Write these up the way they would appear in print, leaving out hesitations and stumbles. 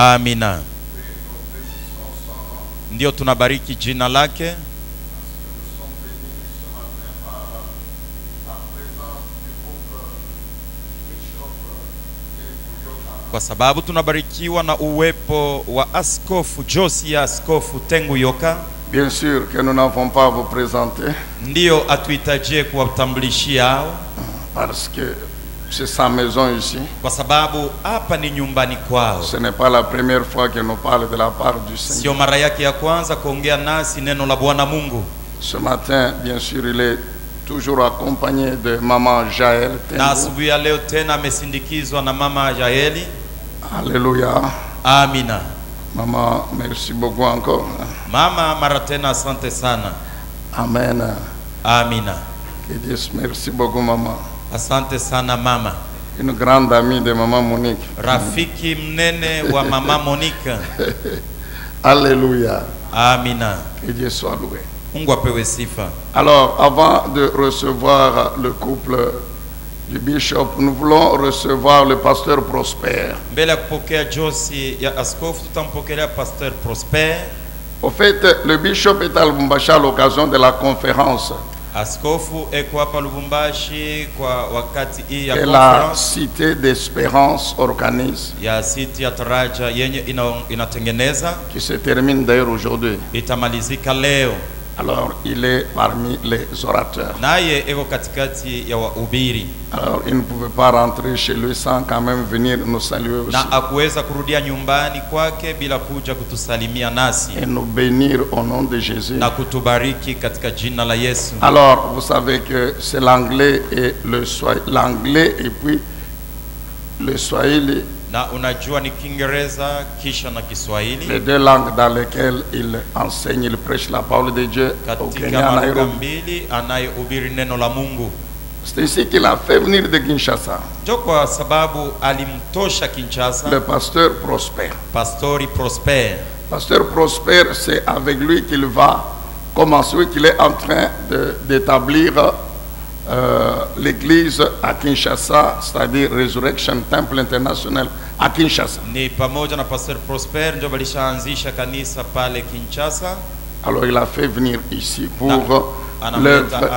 Amina. Ndio tunabariki jina lake. Kwa sababu tunabarikiwa na uwepo wa Askofu Josia Askofu Tengu Yoka. Bien sûr que nous n'avons pas à vous présenter. Ndio atuhitajie kuwatambulishia parce que c'est sa maison ici. Kwa sababu hapa ni nyumbani kwao. Ce n'est pas la première fois que nous parle de la part du Seigneur. Sio mara yake ya kwanza kuongea nasi neno la Bwana Mungu. Ce matin, bien sûr, il est toujours accompagné de maman Jaël. Na asubuhi ya leo tena amesindikizwa na mama Jaeli. Alléluia. Amina. Maman, merci beaucoup encore. Mama, mara tena asante sana. Amen. Amina. Que Dieu merci beaucoup maman. Asante sana mama. Une grande amie de maman Monique. Rafiki mnene wa mama Monique. Alléluia. Amina. Que Dieu soit loué. Mungu apewe sifa. Alors, avant de recevoir le couple du bishop, nous voulons recevoir le pasteur Prosper. Mbele ya kupokea Josi ya askofu tutampokelea pasteur Prosper. Au fait, le bishop est à Lubumbashi à l'occasion de la conférence. Askofu eko hapa Lubumbashi kwa wakati hii ya conference. La Cité d'Espérance organise. Ya City ya Taraja yenye inatengeneza. Qui se termine d'ailleurs aujourd'hui. Itamalizika leo. Alors, il est parmi les orateurs. Naye eko katikati ya wahubiri. Alors, il ne pouvait pas rentrer chez lui sans quand même venir nous saluer aussi. Na akuweza kurudia nyumbani kwake bila kuja kutusalimia nasi. Et nous bénir au nom de Jésus. Na kutubariki katika jina la Yesu. Alors, vous savez que c'est l'anglais et le swahili. L'anglais et puis le swahili. Na unajua ni Kiingereza kisha na Kiswahili. Les deux langues dans lesquelles il enseigne, il prêche la parole de Dieu au Kenya, mbili anayehubiri neno la Mungu. C'est ici qu'il a fait venir de Kinshasa. Jo kwa sababu alimtosha Kinshasa. Le pasteur Prosper. Pastori Prosper. Pasteur Prosper, c'est avec lui qu'il va commencer, qu'il est en train d'établir l'église à Kinshasa, c'est-à-dire Resurrection Temple International à Kinshasa. Ni pamoja na Pastor Prosper ndio balishaanzisha kanisa pale Kinshasa. Alors il a fait venir ici pour l'œuvre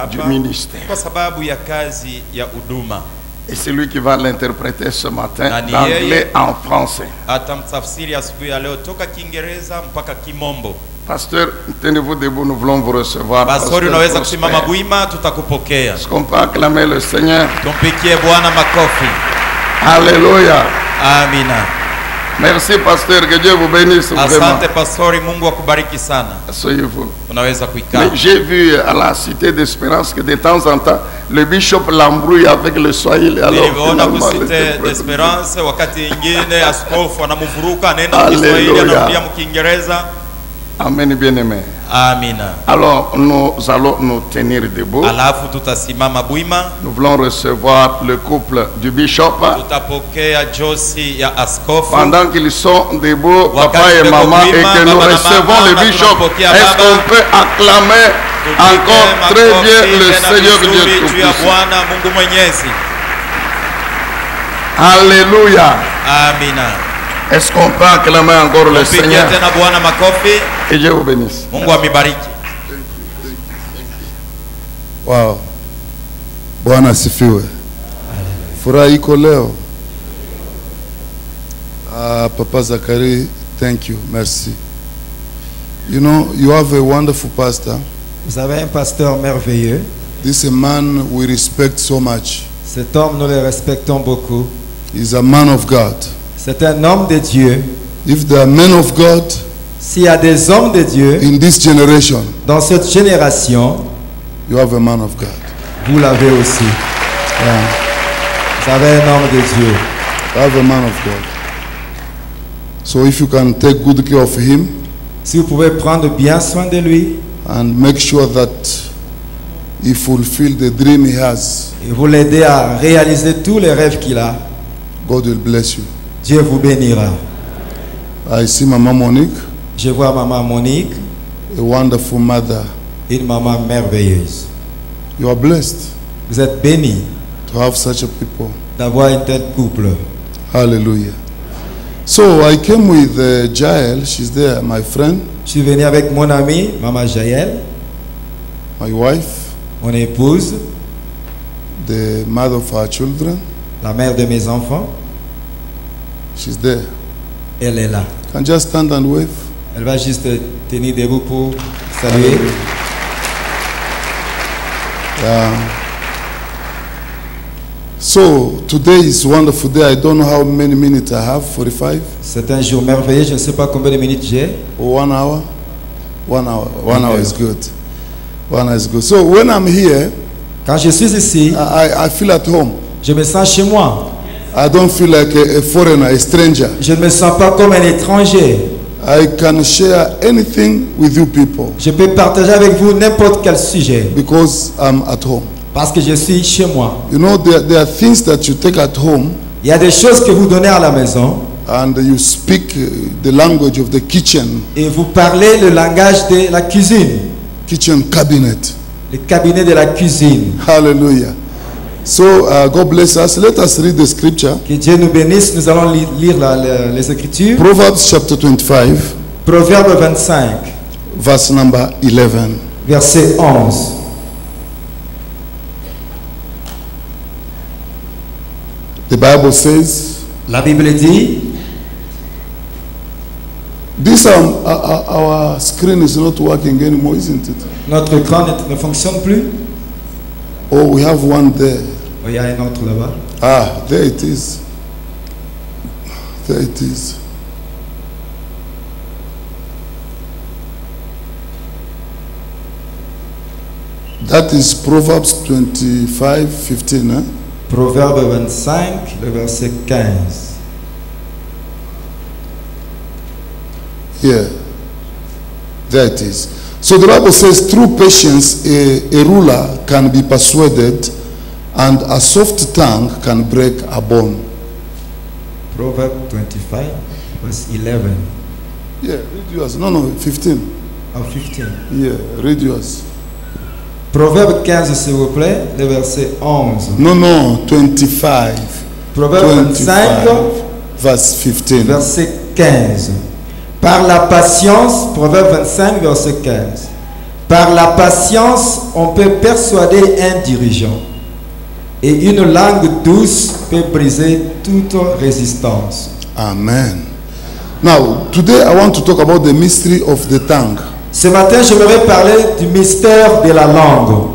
du ministère. Kwa sababu ya kazi ya huduma. Et c'est lui qui va l'interpréter ce matin d'anglais en français. Atamtafsiri asubuhi ya leo toka Kiingereza mpaka Kimombo. Pasteur, tenez-vous debout, nous voulons vous recevoir. Pasteur, unaweza kusimama wima, tutakupokea. Est-ce qu'on peut acclamer le Seigneur? Tumpigie Bwana makofi. Alléluia. Amina. Merci pasteur, que Dieu vous bénisse vraiment. Asante pastori, Mungu akubariki sana. Asseyez-vous. Unaweza kuikaa. Mais j'ai vu à la Cité d'Espérance que de temps en temps le bishop l'embrouille avec le swahili. Niliona ku Cité d'Espérance wakati ingine askofu anamuvuruka neno Kiswahili anarudia mu Kiingereza. Amen, bien-aimé. Amina. Alors nous allons nous tenir debout. Alafu tutasimama bwima. Nous voulons recevoir le couple du bishop. Tutapokea Josi ya askofu. Pendant qu'ils sont debout, papa et maman, et que nous recevons le bishop, est-ce qu'on peut acclamer encore très bien le Seigneur Dieu Tout-Puissant? Alléluia. Amina. Est-ce qu'on peut acclamer encore le Seigneur? Et Dieu vous bénisse. Wow. Bwana asifiwe. Furaha iko leo. Papa Zakari, thank you. Merci. You know, you have a wonderful pastor. Vous avez un pasteur merveilleux. This is a man we respect so much. Cet homme, nous le respectons beaucoup. He's a man of God. C'est un homme de Dieu. If there are men of God, s'il y a des hommes de Dieu in this generation, dans cette génération, you have a man of God. Vous l'avez aussi. Yeah. Vous avez un homme de Dieu. You have a man of God. So if you can take good care of him, si vous pouvez prendre bien soin de lui, and make sure that he fulfill the dream he has, et vous l'aider à réaliser tous les rêves qu'il a, God will bless you. Dieu vous bénira. I see Maman Monique. Je vois Maman Monique. A wonderful mother. Une maman merveilleuse. You are blessed. Vous êtes béni. To have such a people. D'avoir un tel couple. Hallelujah. So I came with Jael. She's there, my friend, Je suis venu avec mon ami, Maman Jaël, my wife, mon épouse, the mother of our children. la mère de mes enfants. She's there. Elle est là. Can just stand and wave. Elle va juste tenir debout pour saluer. So today is a wonderful day. I don't know how many minutes I have. 45 C'est un jour merveilleux. Je ne sais pas combien de minutes j'ai. or 1 hour. 1 hour. 1 hour Okay. is good. 1 hour is good. So when I'm here, Quand je suis ici, I feel at home. je me sens chez moi. I don't feel like a foreigner, a stranger. Je ne me sens pas comme un étranger. I can share anything with you people Je peux partager avec vous n'importe quel sujet because I'm at home. parce que je suis chez moi. You know, there are things that you take at home Il y a des choses que vous donnez à la maison and you speak the language of the kitchen et vous parlez le langage de la cuisine, cabinet. le cabinet de la cuisine. Hallelujah. So God bless us. Let us read the scripture. Que Dieu nous bénisse. Nous allons lire les Écritures. Proverbs chapter 25, Proverbe 25, verse number 11. verset 11. The Bible says, La Bible dit, this our screen is not working anymore, isn't it? notre écran ne fonctionne plus. Oh, we have one there. Oh, il y a un autre là-bas. Ah, there it is. There it is. That is Proverbs 25:15. Huh? Proverbe 25, le verset 15. Here. There it is. So the Bible says, through patience, a ruler can be persuaded, and a soft tongue can break a bone. Proverbe 25, verse 11. Yeah, read yours. No, 15. Oh, 15. Yeah, read yours. Proverbe 15, s'il vous plaît, le verset 11. No, 25. Proverbe 25, verse 15. verset 15. Par la patience, Proverbe 25, verset 15. Par la patience, on peut persuader un dirigeant. Et une langue douce peut briser toute résistance. Amen. Now, today I want to talk about the mystery of the tongue. Ce matin, j'aimerais parler du mystère de la langue.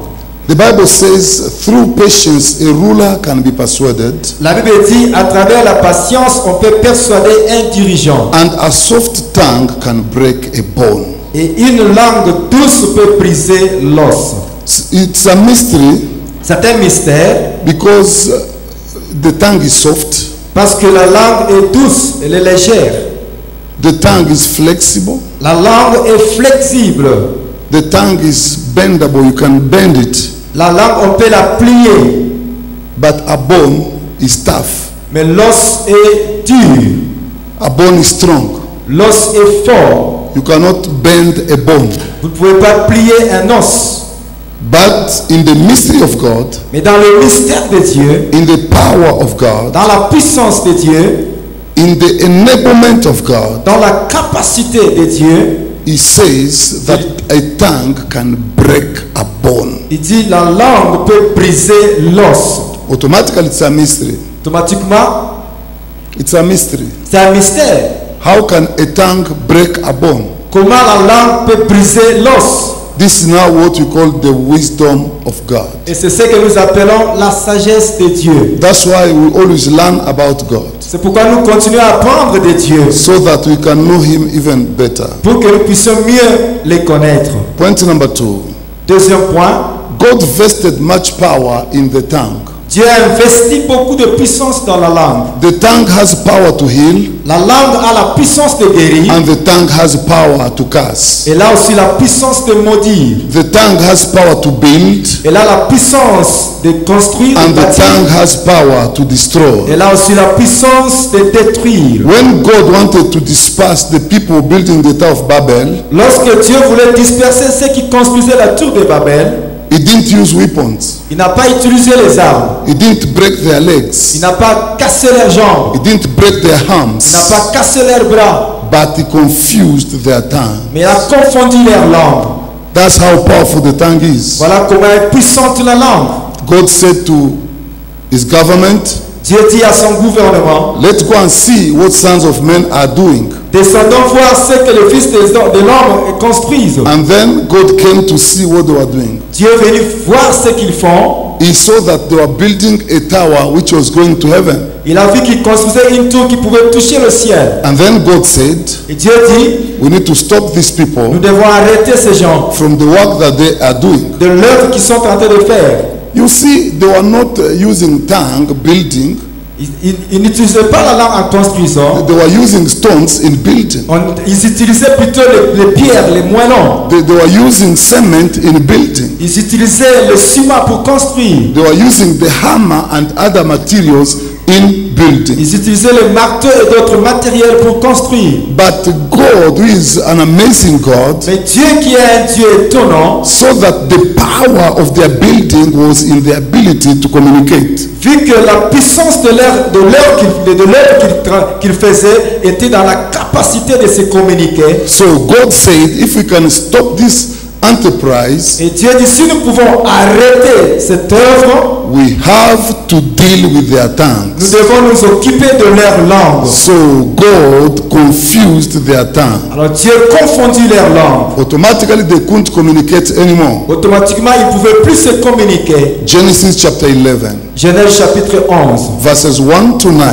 The Bible says, through patience, a ruler can be persuaded, La Bible dit, à travers la patience, on peut persuader un dirigeant. and a soft tongue can break a bone. Et une langue douce peut briser l'os. It's a mystery C'est un mystère because the tongue is soft, parce que la langue est douce, elle est légère. the tongue is flexible, La langue est flexible. the tongue is bendable, you can bend it, La langue, on peut la plier. but a bone is tough. Mais l'os est dur. A bone is strong. L'os est fort. You cannot bend a bone. Vous ne pouvez pas plier un os. But in the mystery of God, Mais dans le mystère de Dieu, in the power of God, dans la puissance de Dieu, in the enablement of God, dans la capacité de Dieu, He says that a tongue can break a bone. il dit la langue peut briser l'os. Automatically, it's a mystery. Automatiquement, It's a mystery. c'est un mystère. How can a tongue break a bone? Comment la langue peut briser l'os? This is now what we call the wisdom of God. Et c'est ce que nous appelons la sagesse de Dieu. That's why we always learn about God, C'est pourquoi nous continuons à apprendre de Dieu, so that we can know Him even better. pour que nous puissions mieux les connaître. Point number 2. Deuxième point, God vested much power in the tongue. Dieu a investi beaucoup de puissance dans la langue. The tongue has power to heal, La langue a la puissance de guérir. and the tongue has power to curse. Elle a aussi la puissance de maudire. The tongue has power to build, Elle a la puissance de construire, de and the bâtir. tongue has power to destroy. Elle a aussi la puissance de détruire. When God wanted to disperse the people building the Tower of Babel, Lorsque Dieu voulait disperser ceux qui construisaient la tour de Babel, He didn't use weapons. Il n'a pas utilisé les armes. He didn't break their Il legs. n'a pas cassé leurs jambes. He didn't break their Il n'a arms. pas cassé leurs bras. But he confused their tongue. Mais il a confondu leur langue. That's how powerful the tongue is. Voilà comment est puissante la langue. God said to his government, Dieu dit à son gouvernement, let's go and see what sons of men are doing. descendons voir ce que les fils de l'homme construisent. And then God came to see what they were doing. Dieu est venu voir ce qu'ils font. He saw that they were building a tower which was going to heaven. Il a vu qu'ils construisaient une tour qui pouvait toucher le ciel. And then God said, Et Dieu dit, we need to stop these nous people devons arrêter ces gens from the work that they are doing. de l'œuvre qu'ils sont en train de faire. You see, they were not using tongue building. Ils n'utilisaient pas la langue en construisant. They were using stones in building. Ils utilisaient plutôt les pierres, les moellons. They were using cement in building. Ils utilisaient le ciment pour construire. They were using the hammer and other materials in building. Ils utilisaient le marteau et d'autres matériels pour construire. But God, who is an amazing God, Mais Dieu qui est un Dieu étonnant, saw that the power of their building was in the ability to communicate. vu que la puissance de l'œuvre qu'il faisait était dans la capacité de se communiquer. So God said, if we can stop this enterprise, Et Dieu dit, si nous pouvons arrêter cette œuvre, we have to deal with their nous tongues. devons nous occuper de leur langue. So God confused their tongue. Alors Dieu confondit leur langue. Automatically they couldn't communicate anymore. Automatiquement, ils ne pouvaient plus se communiquer. Genesis chapter 11, Genèse chapitre 11, verses 1 to 9.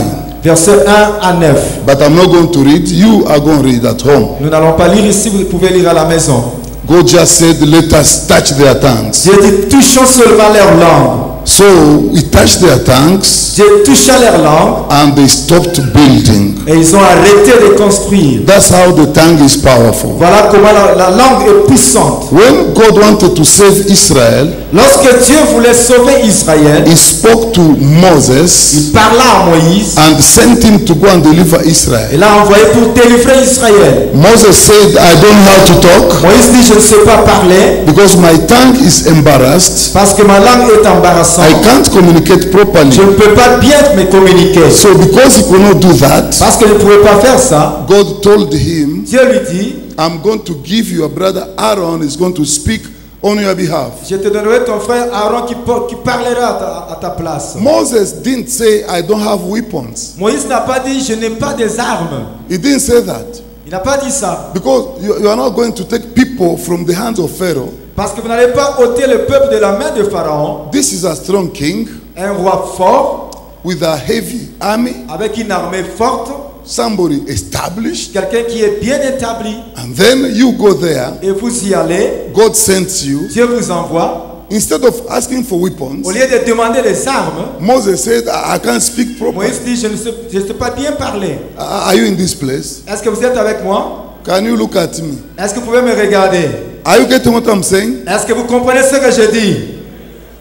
versets 1 à 9. But I'm not going to read. You are going to read at home. Nous n'allons pas lire ici, vous pouvez lire à la maison. God just said, let us touch their tongues. Dieu dit, touchons seulement leur langue. So we touched their tongues Dieu toucha leur langue and they stopped building. et ils ont arrêté de construire. That's how the tongue is powerful. Voilà comment la langue est puissante. When God wanted to save Israel, Lorsque Dieu voulait sauver Israël, he spoke to Moses il parla à Moïse and sent him to go and deliver et Israel. l'a envoyé pour délivrer Israël. Moses said, I don't know how to talk Moïse dit, je ne sais pas parler because my tongue is embarrassed. parce que ma langue est embarrassante. I can't communicate properly. Je ne peux pas bien me communiquer. So because he could not do that, Parce que je ne pouvais pas faire ça, God told him, Dieu lui dit, I'm going to give you a brother Aaron is going to speak on your behalf. je te donnerai ton frère Aaron qui parlera à ta place. Moses didn't say, I don't have weapons. Moïse n'a pas dit, je n'ai pas des armes. He didn't say that. Il n'a pas dit ça. Because you are not going to take people from the hands of Pharaoh. Parce que vous n'allez pas ôter le peuple de la main de Pharaon, This is a strong king un roi fort, with a heavy army, avec une armée forte, somebody established, quelqu'un qui est bien établi, and then you go there, et vous y allez, God sends you. Dieu vous envoie. Instead of asking for weapons, Au lieu de demander les armes, Moses said, I can't speak properly. Moïse dit, je ne sais pas bien parler. Are you in this place? Est-ce que vous êtes avec moi? Can you look at me? Est-ce que vous pouvez me regarder? Are you getting what I'm saying? Est-ce que vous comprenez ce que je dis?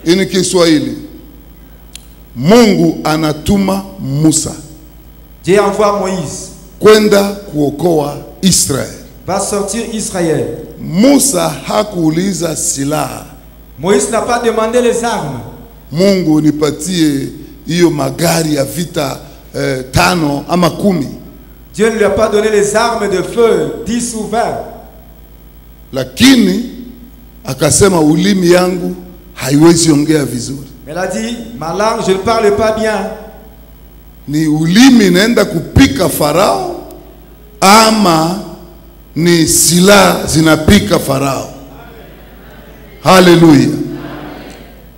In Kiswahili, Mungu anatuma Musa Dieu envoie Moïse, kwenda kuokoa Israel. va sortir Israël. Musa hakuuliza silaha. Moïse n'a pas demandé les armes. Mungu nipatie hiyo magari ya vita 5 ama 10. Dieu ne lui a pas donné les armes de feu, 10 ou 20. Lakini akasema ulimi yangu haiwezi ongea vizuri. Elle a dit, ma langue, je ne parle pas bien. Ni ulimi naenda kupika Farao ama ni silaha zinapika Farao? Hallelujah.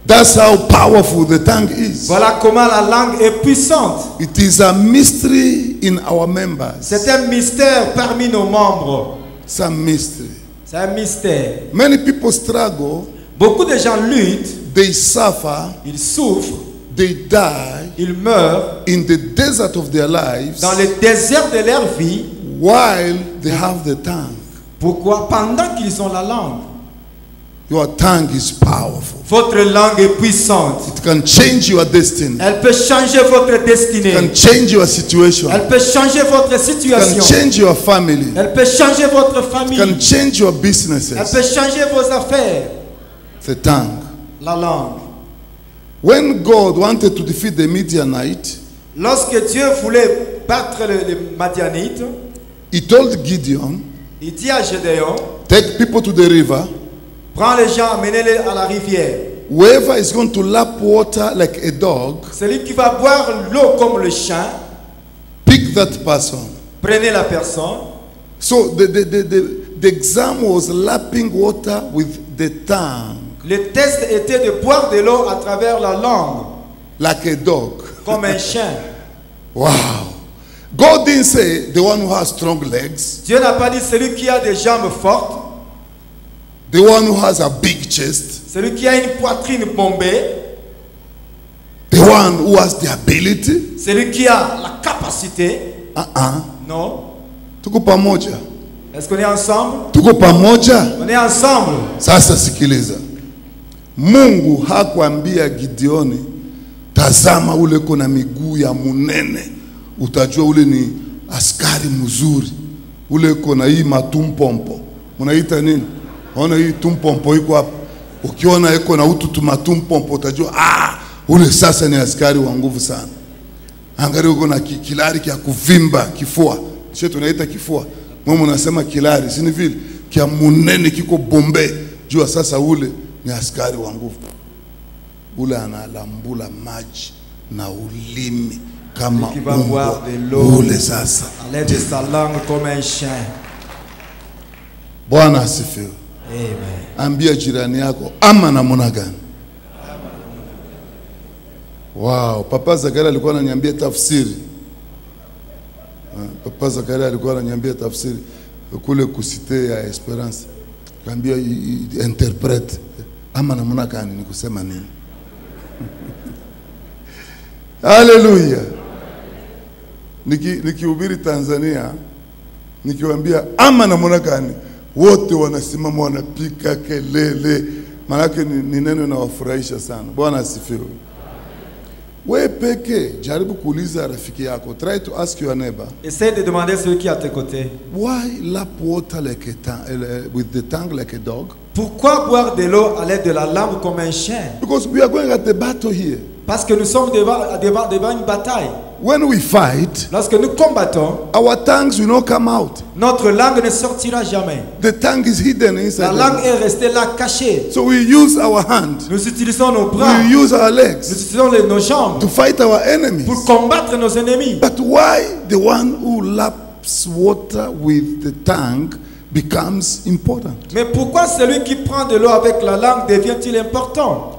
That's how powerful the tongue is. Voilà comment la langue est puissante. It is a mystery in our members. C'est un mystère parmi nos membres. It's a mystery. C'est un mystère. Many people struggle, Beaucoup de gens luttent, they suffer, ils souffrent, they die ils meurent in the desert of their lives dans le désert de leur vie. while they have the tongue. Pourquoi? Pendant qu'ils ont la langue. Your tongue is powerful. Votre langue est puissante. It can change your destiny. Elle peut changer votre destinée. It can change your situation. Elle peut changer votre It can situation. change your family. Elle peut changer votre It famille. can change your Elle businesses. peut changer vos affaires. The tongue. La langue. When God wanted to defeat the Midianites, Lorsque Dieu voulait battre les Madianites, he told Gideon, il dit à Gédéon, take people to the river. prends les gens, amenez-les à la rivière. Whoever is going to lap water like a dog, Celui qui va boire l'eau comme le chien, pick that person. prenez la personne. So the exam was lapping water with the tongue, Le test était de boire de l'eau à travers la langue, like a dog. comme un chien. Wow. God didn't say the one who has strong legs, Dieu n'a pas dit celui qui a des jambes fortes, the one who has a big chest, celui qui a une poitrine bombée, the one who has the ability. celui qui a la capacité. Non. Tuko pamoja. Est-ce qu'on est ensemble? Tuko pamoja. On est ensemble. Sasa sikiliza. Mungu hakuambia Gideoni, tazama ule kona miguu ya munene, utajua ule ni askari mzuri. Ule kona hii matumpompo. Munaita nini? Ona hii tumpompo iko hapa. Ukiona iko na utu matumpompo utajua ule sasa ni askari wa nguvu sana. Angalia uko na kilari kia kuvimba kifua. Sio tunaita kifua. Mimi unasema kilari, si ni vile? Kia munene kiko bombe. Jua sasa ule ni askari wa nguvu. Ule analambula maji na ulimi kama ule sasa. À l'aide de sa langue comme un chien. Bwana asifiwe. Amen. Ambia jirani yako ama namna gani? Wow, Papa Zakaria alikuwa ananiambia tafsiri. Papa Zakaria alikuwa ananiambia tafsiri kule kusite ya Esperance. Kaambia interpret ama namna gani ni kusema nini? Hallelujah. Nikihubiri Tanzania nikiwaambia ama namna gani, wote wanasimama wanapika kelele. Maana ni neno linawafurahisha sana. Bwana asifiwe. Wewe peke jaribu kuuliza rafiki yako. Try to ask your neighbor. Essaye de demander celui qui est à tes côtés. Why lap water like with the tongue like a dog? Pourquoi boire de l'eau à l'aide de la langue comme un chien? Because we are going at the battle here. Parce que nous sommes devant une bataille. When we fight, Lorsque nous combattons, our tongues will not come out. notre langue ne sortira jamais. The tongue is hidden La inside. langue est restée là cachée. So we use our hand. Nous utilisons nos bras, We use our nous legs utilisons nos jambes to fight our enemies. pour combattre nos ennemis. But why the one who laps water with the tongue becomes important? Mais pourquoi celui qui prend de l'eau avec la langue devient-il important?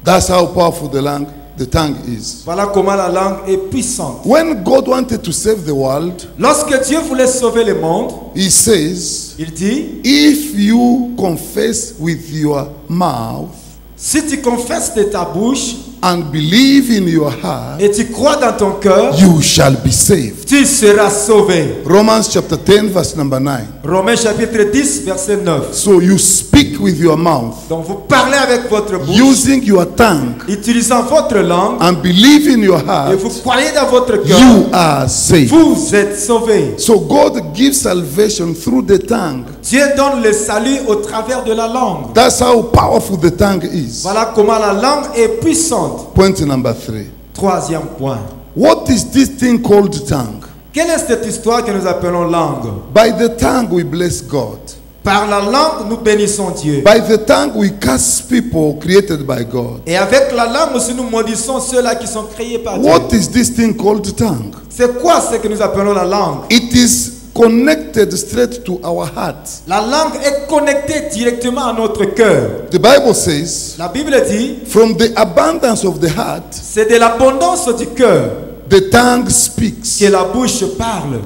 That's how powerful the tongue is. Voilà comment la langue est puissante. When God wanted to save the world, Lorsque Dieu voulait sauver le monde, He says, il dit, if you confess with your mouth si tu confesses de ta bouche and believe in your heart, et tu crois dans ton cœur, you shall be saved. tu seras sauvé. Romans chapter 10 verse number 9. Romains chapitre 10 verset 9. So you speak with your mouth, Donc vous parlez avec votre bouche, using your tongue, utilisant votre langue, and believe in your et heart, vous croyez dans votre cœur, you are saved. vous êtes sauvés. So God gives salvation through the tongue. Dieu donne le salut au travers de la langue. That's how powerful the tongue is. Voilà comment la langue est puissante. Point number 3. Troisième point. What is this thing called tongue? Quelle est cette histoire que nous appelons langue? By the tongue we bless God. Par la langue, nous bénissons Dieu. By the tongue we curse people created by God. Et avec la langue aussi, nous maudissons ceux-là qui sont créés par Dieu. What is this thing called tongue? C'est quoi ce que nous appelons la langue? It is connected straight to our heart. La langue est connectée directement à notre cœur. The Bible says, La Bible dit, from the abundance of the heart, c'est de l'abondance du cœur the tongue speaks. que la bouche parle.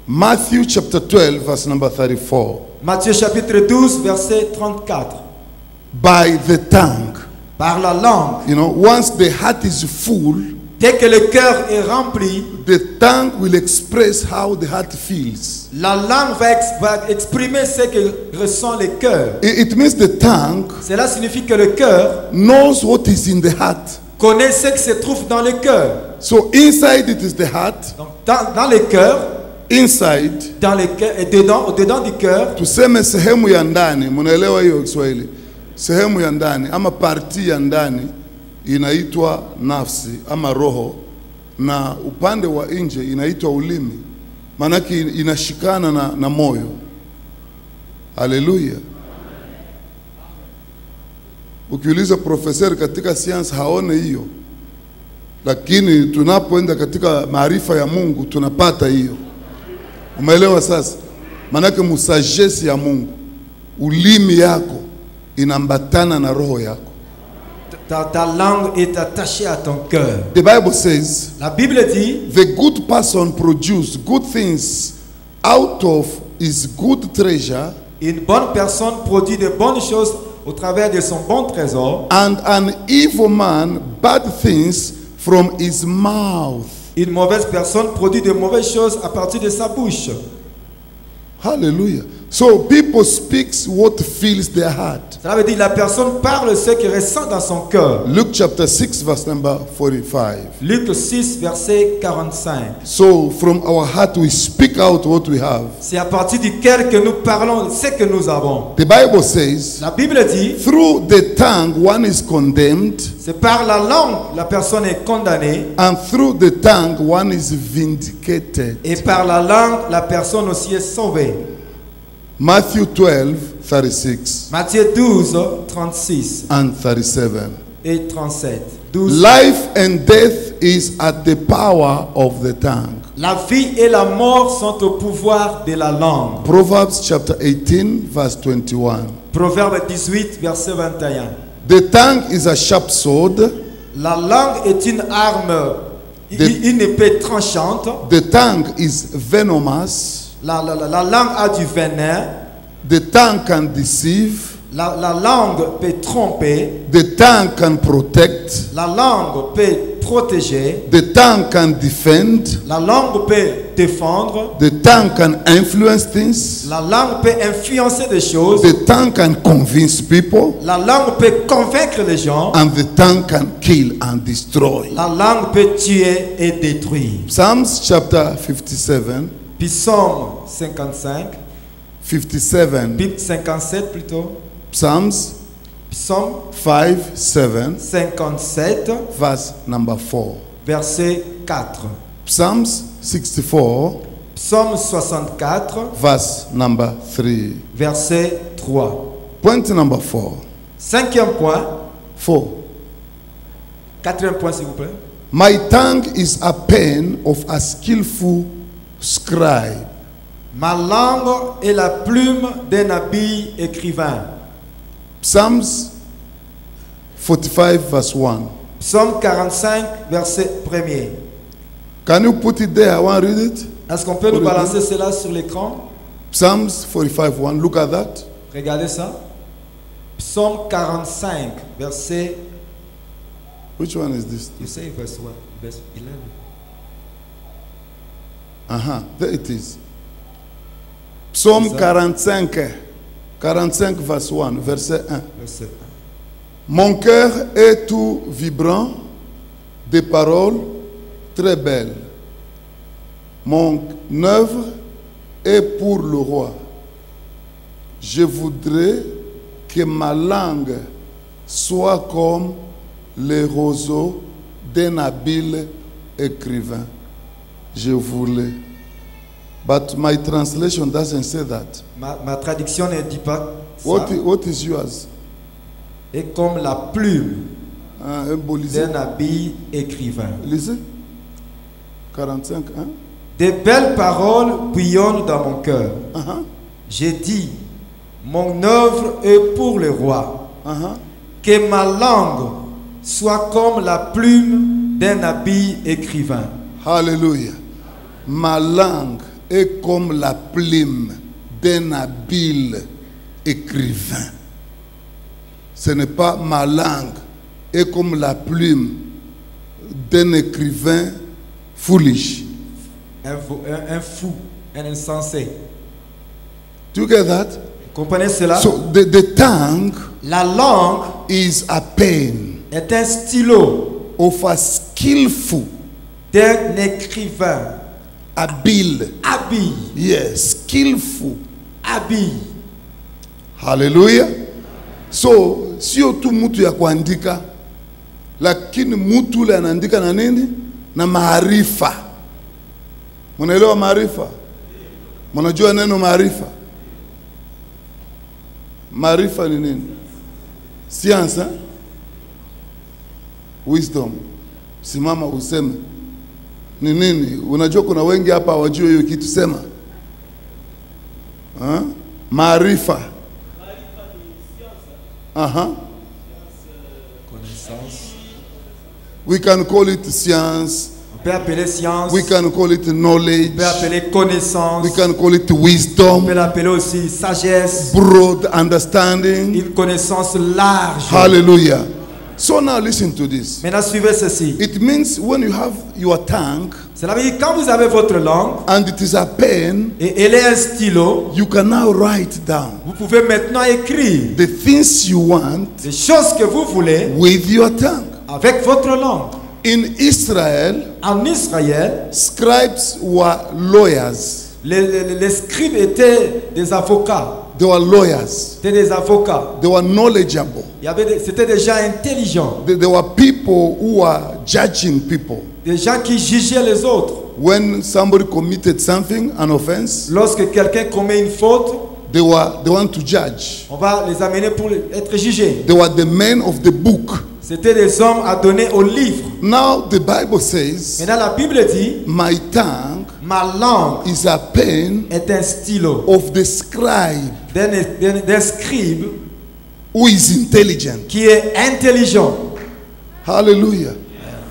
Matthew chapter 12 verse number 34. Matthieu chapitre 12 verset 34. By the tongue. Par la langue. You know, once the heart is full, Dès que le cœur est rempli, the tongue will express how the heart feels. la langue va exprimer ce que ressent le cœur. It means the tongue Cela signifie que le cœur knows what is in the heart. connaît ce qui se trouve dans le cœur. So inside it is the heart, Donc, dans le cœur, inside dans le cœur et dedans, au-dedans du cœur, tuseme sehemu ya ndani, munaelewa hiyo Kiswahili. sehemu ya ndani ama parti ya ndani inaitwa nafsi ama roho, na upande wa nje inaitwa ulimi. Manake inashikana na moyo. Haleluya. Ukiuliza profesor katika science haone hiyo, lakini tunapoenda katika maarifa ya Mungu tunapata hiyo. Umeelewa sasa? Manake musagesi ya Mungu, ulimi yako inambatana na roho yako. Ta langue est attachée à ton cœur. The Bible says, La Bible dit, the good person produces good things out of his good treasure, une bonne personne produit de bonnes choses au travers de son bon trésor, and an evil man bad things from his mouth. une mauvaise personne produit de mauvaises choses à partir de sa bouche. Hallelujah. So people speak what fills their heart. Cela veut dire la personne parle ce qui ressent dans son cœur. Luke chapter 6 verse number 45. Luc 6 verset 45. So from our heart we speak out what we have. C'est à partir du cœur que nous parlons ce que nous avons. The Bible says, La Bible dit, through the tongue one is condemned, c'est par la langue la personne est condamnée, and through the tongue one is vindicated. et par la langue la personne aussi est sauvée. Matthew 12, 36 Matthieu 12, 36 and 37. et 37. 12. Life and death is at the power of the tongue. La vie et la mort sont au pouvoir de la langue. Proverbs chapter 18 verse 21. Proverbe 18, verset 21. The tongue is a sharp sword. La langue est une arme, une épée tranchante. The tongue is venomous. La langue a du venin. The tongue can deceive. La langue peut tromper. The tongue can protect. La langue peut protéger. The tongue can defend. La langue peut défendre. The tongue can influence things. La langue peut influencer des choses. The tongue can convince people. La langue peut convaincre les gens. And the tongue can kill and destroy. La langue peut tuer et détruire. Psalms chapter 57. Psaume 55. 57. 57 plutôt. Psalms Psaume 5, 7. 57. Verse number 4. Verset 4. Psalms 64. Psaume 64. Verse number 3. Verset 3. Point number 4. Cinquième point. 4. Quatrième point s'il vous plaît. My tongue is a pen of a skillful scribe. Ma langue est la plume d'un habile écrivain. Psalms 45 verse 1. Psaume 45 verset 1er. Can you put it there? I want to read it. Est-ce qu'on peut nous balancer cela sur l'écran? Psalms 45 1. Look at that. Regardez ça. Psaume 45 verset. Which one is this? You say verse what? Verse 11. There it is. Psaume 45. 45 verse 1. Verset 1. Verset 1. Mon cœur est tout vibrant des paroles très belles. Mon œuvre est pour le roi. Je voudrais que ma langue soit comme les roseaux d'un habile écrivain. Je voulais. But my translation doesn't say that. Ma traduction ne dit pas ça. What is yours? Et comme la plume Lisez. d'un habile écrivain. Lisez. 45, hein? Des belles paroles bouillonnent dans mon cœur. J'ai dit, mon œuvre est pour le roi. Que ma langue soit comme la plume d'un habile écrivain. Hallelujah. Ma langue est comme la plume d'un habile écrivain. Ce n'est pas ma langue est comme la plume d'un écrivain foolish. Un fou, un insensé. Do you get that? Comprenez cela? So the tongue, la langue, is a pen est un stylo of a skillful, d'un écrivain habile. Habile. Yes, skillful. Habile. Hallelujah. So sio tu mtu ya kuandika, lakini mtu ule anaandika na nini? Na maarifa. Mnaelewa maarifa? Mnajua neno maarifa? Maarifa ni nini? Science, wisdom. Simama useme. Ni nini? Unajua kuna wengi hapa hawajui hiyo kitu, sema. Maarifa. Connaissance. We can call it science. On peut appeler science. We can call it knowledge. On peut appeler connaissance. We can call it On wisdom. peut l'appeler aussi sagesse. Broad understanding. Une connaissance large. Hallelujah. So now listen to this. Maintenant suivez ceci. It means when you have your tongue Cela veut dire quand vous avez votre langue and it is a pen, et elle est un stylo, you can now write down vous pouvez maintenant écrire the things you want des choses que vous voulez with your tongue. avec votre langue. In Israel, En Israël, scribes were lawyers. les scribes étaient des avocats. They were lawyers. C'était des avocats. They were knowledgeable. C'était des gens intelligents. There were people who were judging people. Des gens qui jugeaient les autres. When somebody committed something, an offense, Lorsque quelqu'un commet une faute, they want to judge. on va les amener pour être jugés. They were the men of the book. C'était des hommes à donner au livre. Now the Bible says, Maintenant la Bible dit, my tongue ma langue is a pen est un stylo of the scribe d'un scribe who is intelligent. qui est intelligent. Hallelujah.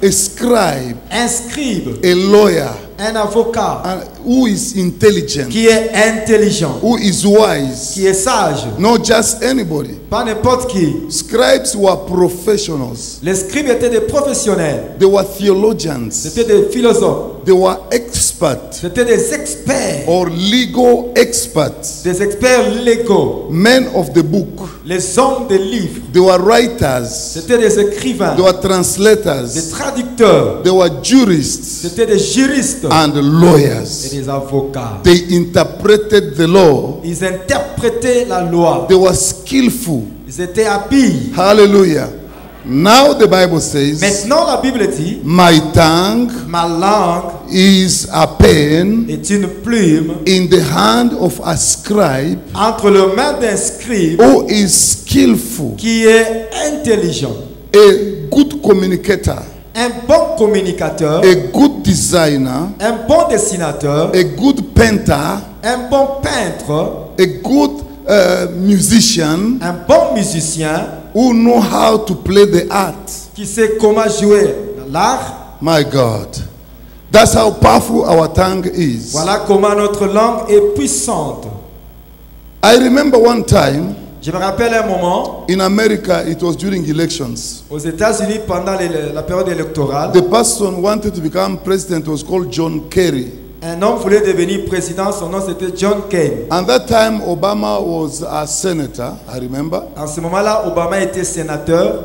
A scribe, Un scribe, a lawyer, un avocat who is intelligent, qui est intelligent, who is wise, qui est sage. not just anybody. Pas n'importe qui. Scribes were professionals. Les scribes étaient des professionnels. They were theologians. C'était des philosophes. They were experts C'était des experts. or legal experts. Des experts légaux. Men of the book. Les hommes des livres. They were writers. C'était des écrivains. They were Des translators. traducteurs. They were jurists C'était des juristes. and Et lawyers. des avocats. They interpreted the law. Ils interprétaient la loi. They were skillful. Ils étaient habiles. Hallelujah. Now the Bible says, Maintenant la Bible dit, my tongue ma langue is a pen est une plume in the hand of a scribe entre les mains d'un scribe who is skillful, qui est intelligent, a good communicator, un bon communicateur, a good designer, un bon dessinateur, a good painter, un bon peintre, a good musician un bon musicien who know how to play the art. qui sait comment jouer l'art. My God. That's how powerful our tongue is. Voilà comment notre langue est puissante. I remember one time Je me rappelle un moment, in America, it was during elections. aux États-Unis, pendant la période électorale, The person wanted to become president was called John Kerry. un homme voulait devenir président, son nom c'était John Kane. And that time Obama was a senator, I remember. En ce moment-là, Obama était sénateur.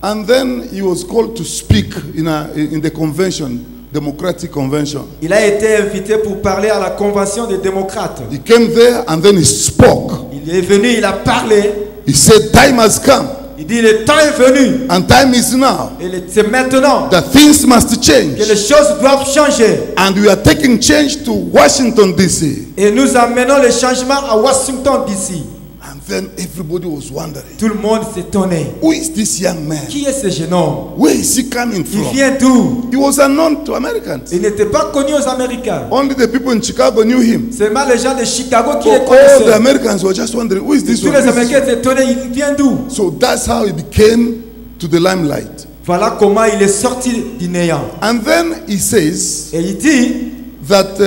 And then he was called to speak in the convention, Democratic Convention. Il a été invité pour parler à la convention des démocrates. He came there and then he spoke. Il est venu, il a parlé. He said, time has come Il dit, le temps est venu. and time is now. Et c'est maintenant That things must change. que les choses doivent changer. And we are taking change to Washington, D.C. Et nous amenons le changement à Washington, D.C. And then everybody was wondering, Tout le monde s'étonnait. who is this young man? Qui est ce jeune homme? Where is he coming Il from? vient d'où? He was unknown to Americans. Il n'était pas connu aux Américains. Only the people in Chicago knew him. Seulement les gens de Chicago qui So le all the connaissaient. Americans were just wondering, who is this Tous one? les Américains étaient étonnés. Il vient d'où? So that's how he became to the limelight. Voilà comment il est sorti du néant. And then he says Et il dit, that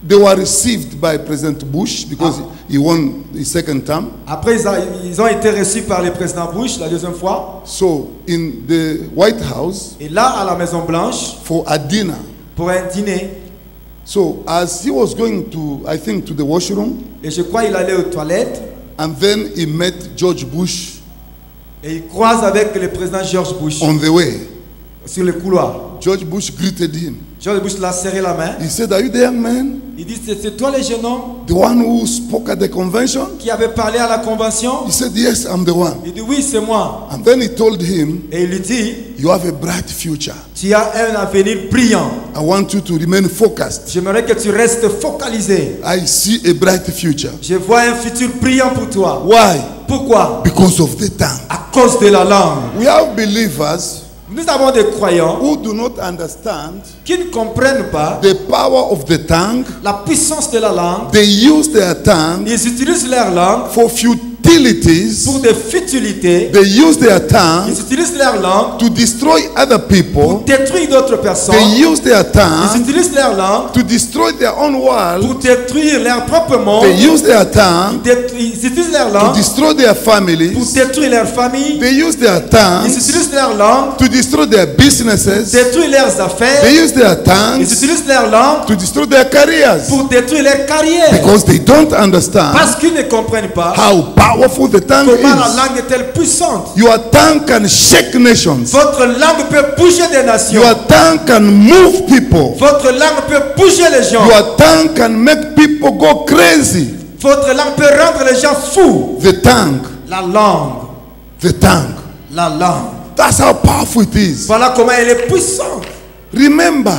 they were received by President Bush because he won his second term. après ils ont été reçus par le président Bush la deuxième fois. So in the White House Et là, à la Maison Blanche, for a dinner. pour un dîner. So as he was going to, I think, to the washroom, Et je crois qu'il allait aux toilettes. and then he met George Bush Et il croise avec le président George Bush on the way. sur le couloir. George Bush greeted him. George Bush l'a serré la main. He said, "Are you the young man? Il dit, c'est toi le jeune homme The one who spoke at the convention?" qui avait parlé à la convention? He said, "Yes, I'm the one." Il dit, oui, c'est moi. And then he told him, Et il lui dit, "You have a bright future. tu as un avenir brillant. I want you to remain focused. J'aimerais que tu restes focalisé. I see a bright future." Je vois un futur brillant pour toi. Why? Pourquoi? Because of the tongue. À cause de la langue. We have believers Nous avons des croyants who do not understand qui ne comprennent pas the power of the tongue. la puissance de la langue. They use their tongue Ils utilisent leur langue for futilities. pour des futilités. They use their tongue Ils utilisent leur langue to destroy other pour people. détruire d'autres personnes. They use their Ils tongue utilisent leur langue to destroy their own world. pour détruire leur propre monde. They use their tongue Ils utilisent leur to langue destroy their pour families. détruire leur famille. They use their Ils tongues utilisent leur langue to destroy their pour businesses. détruire leurs affaires. They use their Ils tongues utilisent leur langue to destroy their careers pour détruire leur carrière. because they don't understand Parce qu'ils ne comprennent pas how powerful the tongue comment la is. langue est-elle puissante. Your tongue can shake nations. Votre langue peut bouger des nations. Your tongue can move people. Votre langue peut bouger les gens. Your tongue can make people go crazy. Votre langue peut rendre les gens fous. The tongue, La langue. the tongue. La langue. That's how powerful it is. Voilà comment elle est puissante. Remember,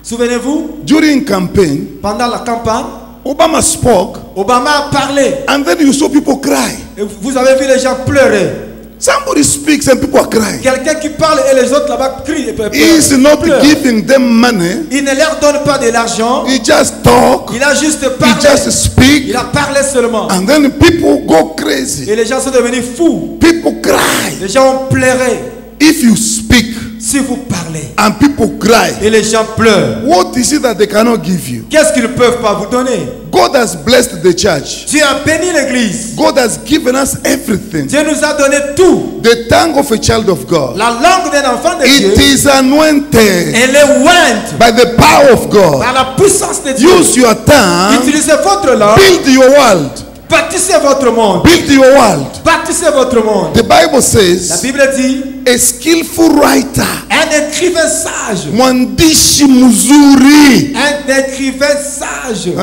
Souvenez-vous, during campaign, pendant la campagne, Obama spoke, Obama a parlé. and then you saw people cry. Et vous avez vu les gens pleurer. Somebody speaks and people are crying. Quelqu'un qui parle et les autres là-bas crient et pleurent. He is not Pleurent. giving them money. Il ne leur donne pas de l'argent. He just talk. Il a juste He parlé. just speak. Il a parlé seulement. And then people go crazy. Et les gens sont devenus fous. People cry. Les gens ont pleuré. If you speak Si vous parlez and people cry, et les gens pleurent, what is it that they cannot give you? qu'est-ce qu'ils ne peuvent pas vous donner? God has blessed the church. Dieu a béni l'église. God has given us everything. Dieu nous a donné tout. The tongue of a child of God. La langue d'un enfant de It Dieu, is anointed elle est ointe by the power of God. par la puissance de Dieu. Use your tongue. Utilisez votre langue. Build your world. Bâtissez votre monde. Build your world. Bâtissez votre monde. The Bible La says Bible dit, a skillful writer, un écrivain sage. mwandishi mzuri, Un écrivain sage.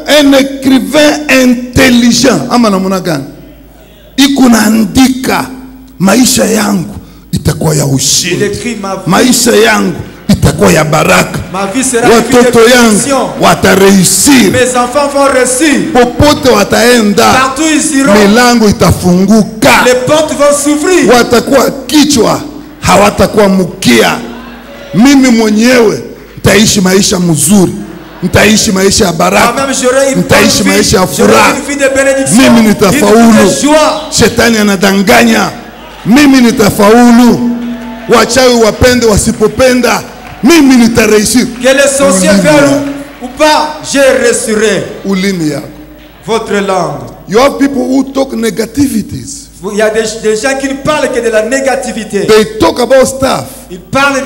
un écrivain intelligent, ama namna gani, ikunaandika maisha yangu itakuwa ya Il ushindi, écrit ma vie. maisha yangu itakuwa ya baraka, Ma vie sera une vie de watoto yangu bénédiction. watarehisir, Mes enfants vont réussir. popote wataenda Partout ils iront. milango itafunguka, Les portes vont s'ouvrir. watakuwa kichwa hawatakuwa mkia. Mimi mwenyewe nitaishi maisha mzuri, nitaishi maisha ya baraka, Moi-même j'aurai une bonne nitaishi vie. maisha ya J'aurai furaha. une vie de bénédiction. Mimi Une vie nitafaulu. de joie. Shetani anadanganya, mimi nitafaulu. Wachawi wapende wasipopenda, mimi nitarehisir. Que les sorciers veulent ou pas, je réussirai. Ulimi yako. Votre langue. You have people who talk negativities. Il y a des gens qui ne parlent que de la négativité. They talk about stuff Ils parlent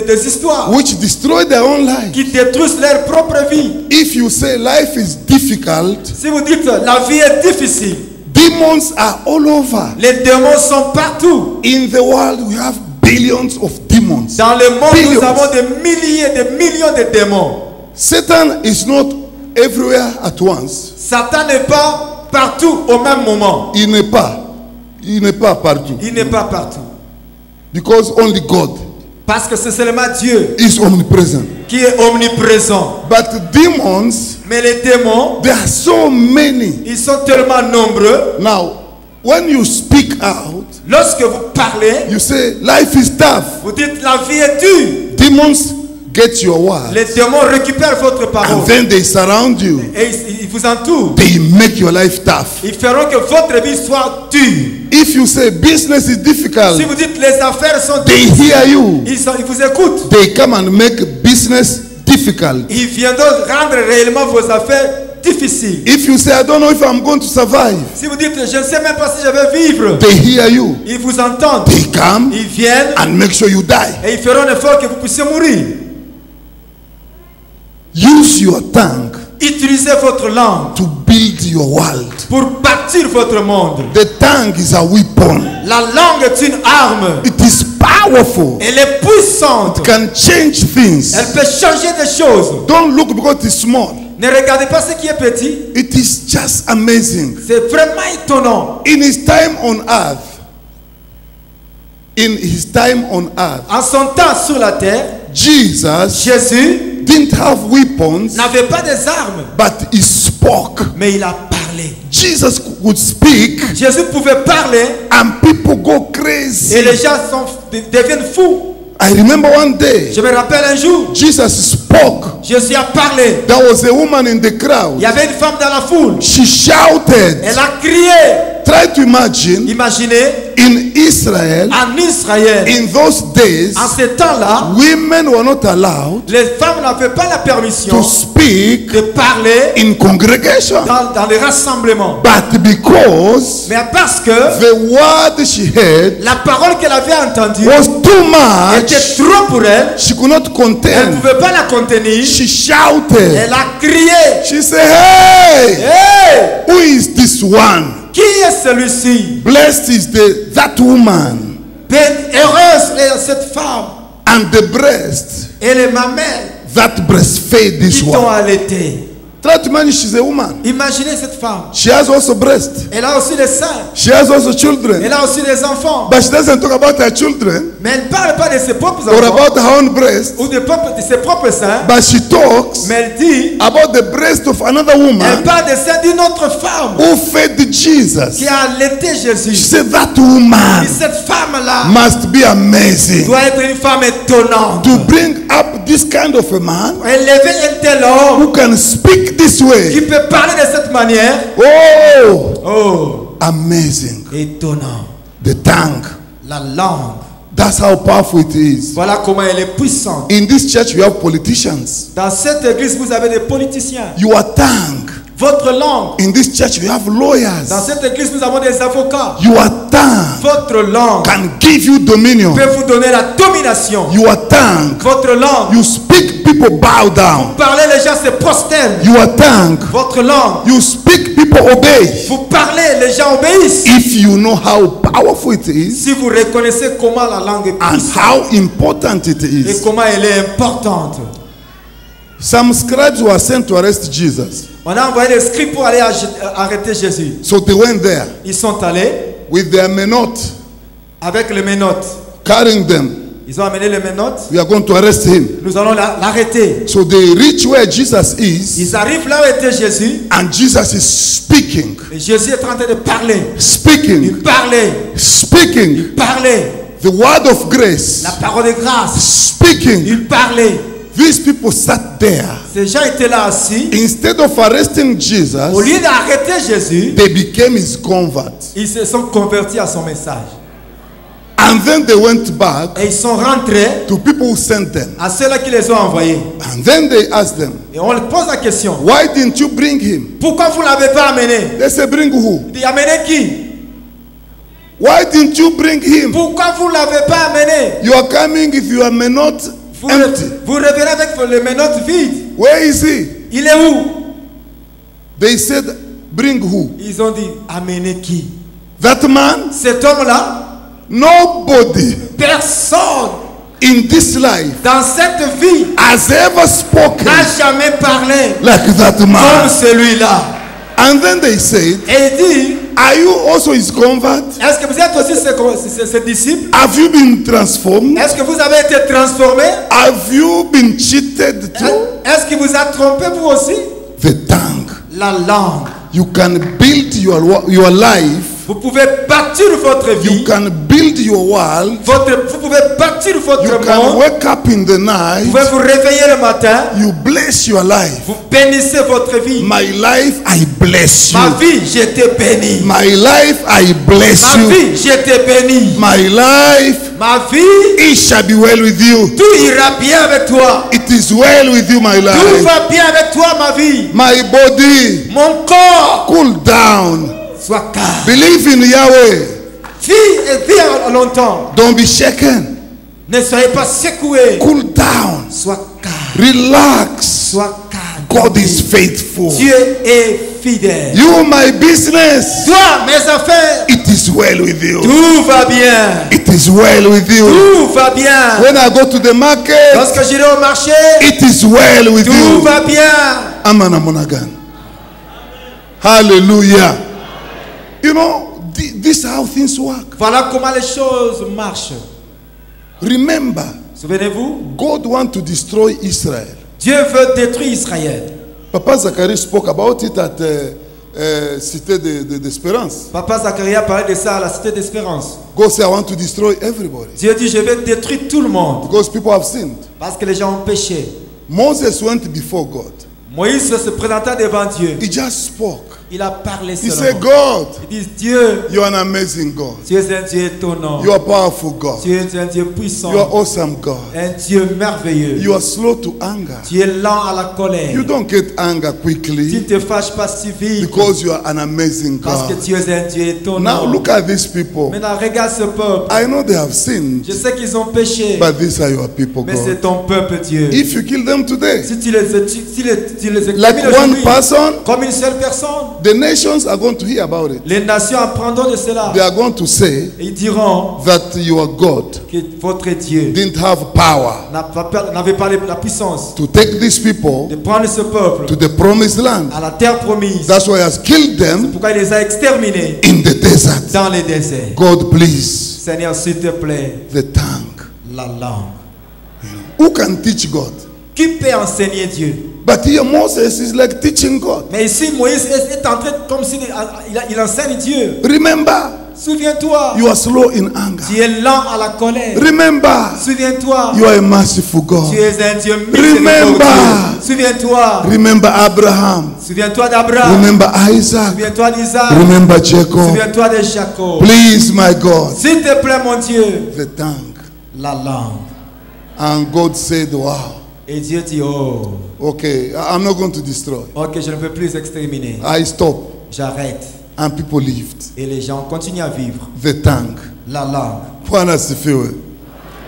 des histoires which destroy their own life. qui détruisent leur propre vie. If you say life is difficult, Si vous dites la vie est difficile, demons are all over. les démons sont partout. In the world, we have billions of demons. Dans le monde, Billions. nous avons des milliers, des millions de démons. Satan is not everywhere at once. Satan n'est pas partout au même moment. Il n'est pas partout. Il n'est pas partout. Because only God Parce que c'est seulement Dieu is omnipresent. qui est omniprésent. But demons, Mais les démons, there are so many. ils sont tellement nombreux. Now, when you speak out, Lorsque vous parlez, you say life is tough. vous dites la vie est dure. Demons get your word. Les démons récupèrent votre parole And then they surround you. et ils vous entourent. They make your life tough. Ils feront que votre vie soit dure. If you say business is Si difficult, vous dites les affaires sont they difficiles, hear you. ils vous écoutent. They come and make business difficult. Ils viendront rendre réellement vos affaires difficiles. If you say, I don't know if I'm going to survive, Si vous dites, je ne sais même pas si je vais vivre, they hear you. ils vous entendent. They come Ils viennent and make sure you die. et ils feront un effort que vous puissiez mourir. Use your tongue Utilisez votre langue to build your world. pour bâtir votre monde. The tongue is a weapon. La langue est une arme. It is powerful. powerful. Elle est puissante. Can change things. Elle peut changer des choses. Don't look because it's small. Ne regardez pas ce qui est petit. It is just amazing. C'est vraiment étonnant. In his time on earth, En son temps sur la terre, Jésus didn't have weapons, n'avait pas des armes, but he spoke. mais il a parlé. Jesus could speak, Jésus pouvait parler and people go et crazy. les gens deviennent fous. I remember one day, Je me rappelle un jour, Jesus spoke. Jésus a parlé. There was a woman in the Il crowd. y avait une femme dans la foule. She shouted. Elle a crié. Try to imagine, Imaginez, in Israel, en Israël, in those days, en ce temps-là, women were not allowed les femmes n'avaient pas la to permission speak de parler in congregation. dans les rassemblements. But because Mais parce que the word she heard la parole qu'elle avait entendue was too much, était trop pour elle, she could not elle ne contain. pouvait pas la contenir. She shouted. Elle a crié. She said, hey, Hey! who is this one? Qui est celui-ci? Blessed is that woman, Heureuse est cette femme and the breast et les mamelles that breastfed this qui t'ont one. allaité. Try to imagine she's a woman. Imaginez cette femme. She has also breast. Elle a aussi des seins. She has also children. Elle a aussi des enfants. But she doesn't talk about her children Mais elle ne parle pas de ses propres or enfants about her own breast. ou de ses propres seins. But she talks Mais elle dit, about the breast of another elle woman parle des seins d'une autre femme who fed Jesus. qui a allaité She Jésus. said that woman Et cette femme-là must be amazing. doit être une femme étonnante. To bring up this kind of a man Élever un tel homme who can speak this qui way. peut parler de cette manière. Oh, Oh, amazing. étonnant. The tongue. La langue. That's how powerful it is. Voilà comment elle est puissante. In this church, we have politicians. Dans cette église, vous avez des politiciens. Your tongue. Votre langue. In this church, we have Dans lawyers. cette église, nous avons des avocats. Your tongue Votre langue can give you dominion. peut vous donner la domination. Your tongue, Votre langue. you speak, people bow down. Parlez, les gens se prosternent. Your tongue, Votre langue. you speak, people obey. Vous parlez, les gens obéissent. If you know how powerful it is Si vous reconnaissez comment la langue est and puissante how important it et is. comment elle est importante. Some scribes were sent to arrest Jesus. On a envoyé des scribes pour aller arrêter Jésus. So they went there Ils sont allés with their menottes, avec les menottes. carrying them. Ils ont amené les menottes. We are going to arrest him. Nous allons l'arrêter. So they reach where Jesus is, Ils arrivent là où était Jésus. and Jesus is speaking, Et Jésus est en train de parler. speaking, Il parlait. speaking Il parlait. the word of grace, La parole de grâce. speaking. Il parlait. These people sat there. Ces gens étaient là assis. Instead of arresting Au Jesus, lieu d'arrêter Jésus, they became his converts. ils se sont convertis à son message. And then they went back Et ils sont rentrés to people who sent them. à ceux-là qui les ont envoyés. And then they asked them, Et on leur pose la question. why didn't you bring him? Pourquoi vous ne l'avez pas amené? They said, bring who? Il dit, amenez qui? Why didn't you bring him? Pourquoi vous ne l'avez pas amené? You are coming if you are not Vous, empty. vous revenez avec les menottes vides. Where is he? Il est où? They said, bring who? Ils ont dit, amenez qui? That man? Cet homme-là, Nobody personne in this life dans cette vie has ever spoken n'a jamais parlé like that comme man. celui-là. And then they said, Et il dit, are you also his convert? est-ce que vous êtes aussi ses disciples? Have you been transformed? Est-ce que vous avez été transformés? Have you been cheated too? Est-ce qu'il vous a trompé vous aussi? The tongue. La langue. You can build your life. Vous pouvez bâtir votre vie. You can build your world. Vous pouvez bâtir votre You can monde. wake up in the night. Vous pouvez vous réveiller le matin. You bless your life. Vous bénissez votre vie. My life, I bless you. Ma vie, je t'ai béni. My life, I bless Ma you. vie, je t'ai béni. My life, Ma vie, it shall be well with you. tout ira bien avec toi. It is well with you, my Tout life. va bien avec toi, ma vie. My body, Mon corps, cool down. sois calme. Believe in Yahweh. Vis et vis longtemps. Don't be shaken. Ne soyez pas secoués. Cool down. Sois calme. Relax. Sois calme. God vie. is faithful. Dieu est fidèle. You, my business, Toi, mes affaires, it is well with you. tout va bien. It is well with you. Tout va bien. When I go to the market, Lorsque j'irai au marché, it is well with tout you. va bien. Amana Monagan. Hallelujah. You know, this is how things work. Voilà comment les choses marchent. Remember, Souvenez-vous, God wants to destroy Israel. Dieu veut détruire Israël. Papa Zachary spoke about it at Cité d'Espérance. Papa Zacharie a parlé de ça à la Cité d'Espérance. God said, I want to destroy everybody. Dieu dit, je vais détruire tout le monde. Because people have sinned. Parce que les gens ont péché. Moses went before God. Moïse se présenta devant Dieu. He just spoke. Il a parlé He seulement. said, God, Il dit, Dieu, you are an amazing God. tu es un Dieu étonnant. You are powerful God. Tu es un Dieu puissant. You are awesome God. Un Dieu merveilleux. You are slow to anger. Tu es lent à la colère. You don't get anger Tu ne quickly te fâches pas si vite. because you are an amazing Parce que God. tu es un Dieu étonnant. Now look at these people. Maintenant, regarde ce peuple. I know they have sinned, Je sais qu'ils ont péché. but these are your people, Mais c'est God. ton peuple, Dieu. If you kill them today, Si tu les examines like one aujourd'hui, person, comme une seule personne, the nations are going to hear about it. les nations apprendront de cela. They are going to say Et ils diront that your God que votre Dieu didn't have power n'avait pas la puissance to take these people de prendre ce peuple to the promised land. à la terre promise. That's why he has killed them Pourquoi il les a exterminés in the desert. dans les déserts. God, please, Seigneur, s'il te plaît, the tongue. la langue. Who can teach God? Qui peut enseigner Dieu? But here Moses is like teaching God. Mais ici, Moïse est en train, comme s'il il enseigne Dieu. Remember, Souviens-toi, you are slow in anger. tu es lent à la colère. Remember, Souviens-toi, you are a merciful God. tu es un Dieu Remember. miséricordieux. Souviens-toi, Remember Abraham. souviens-toi d'Abraham. Remember Isaac. Souviens-toi d'Isaac. Remember Jacob. Souviens-toi de Jacob. Please, my God, S'il te plaît, mon Dieu, the tongue. la langue. And God said, wow, Et Dieu dit, oh, okay, I'm not going to destroy. ok, je ne peux plus exterminer. I stop. J'arrête. And people lived. Et les gens continuent à vivre. The tongue. La langue. Bwana sifiwe.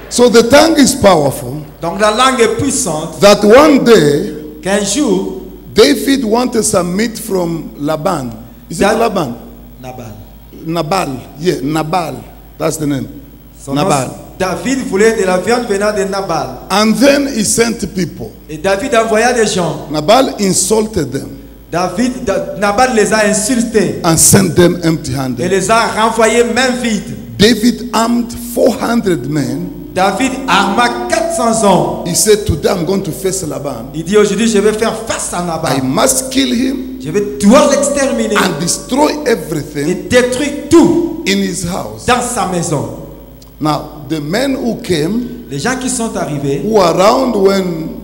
So the tongue is powerful. Donc la langue est puissante. That one day, Qu'un jour, David wanted some meat from Laban. Is it That- Laban? Nabal. Nabal. Yeah, Nabal. That's the name. Son nom, Nabal. David voulait de la viande venant de Nabal. And then he sent people. Et David envoya des gens. Nabal insulted them Nabal les a insultés and sent them et empty-handed. les a renvoyés main vide. David armed 400 men. David arma 400 hommes. He said, today I'm going to face Laban. Il dit aujourd'hui je vais faire face à I Nabal. must kill him Je vais devoir l'exterminer and destroy et everything détruire tout in his house. dans sa maison. Now, the men who came, Les gens qui sont arrivés, who were around when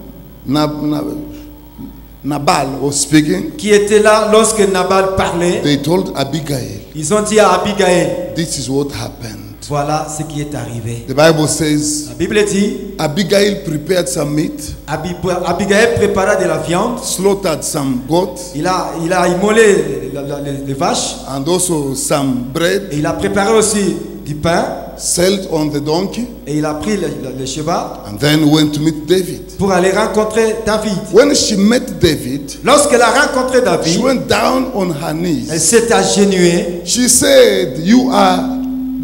Nabal was speaking, qui étaient là lorsque Nabal parlait, they told Abigail, ils ont dit à Abigail, this is what happened. voilà ce qui est arrivé. The Bible says, La Bible dit, Abigail prepared some meat, Abigail prépara de la viande, slaughtered some goat, il a immolé les vaches, and also some bread, et il a préparé aussi du pain, sailed on the donkey, et il a pris le cheval and then went to meet David. pour aller rencontrer David. When she met David, Lorsqu'elle a rencontré she David, went down on her elle knees. s'est agenouillée She said, you are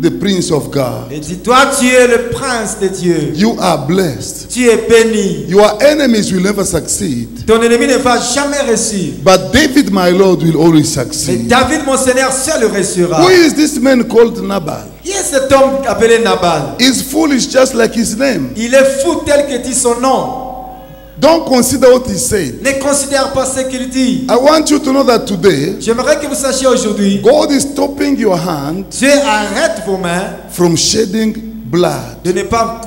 the prince of God. et dit, toi tu es le prince de Dieu, You are blessed. tu es béni, Your enemies will never succeed. ton ennemi ne va jamais réussir. But David, my Lord, will always Mais succeed. David, mon Seigneur, seul réussira. Who is this man called Nabal? Qui est cet homme appelé Nabal? He's foolish just like his name. Il est fou tel que dit son nom. Don't consider what he said. Ne considère pas ce qu'il dit. I want you to know that today, J'aimerais que vous sachiez aujourd'hui, God is stopping your hand Dieu arrête vos mains from shedding blood. de ne pas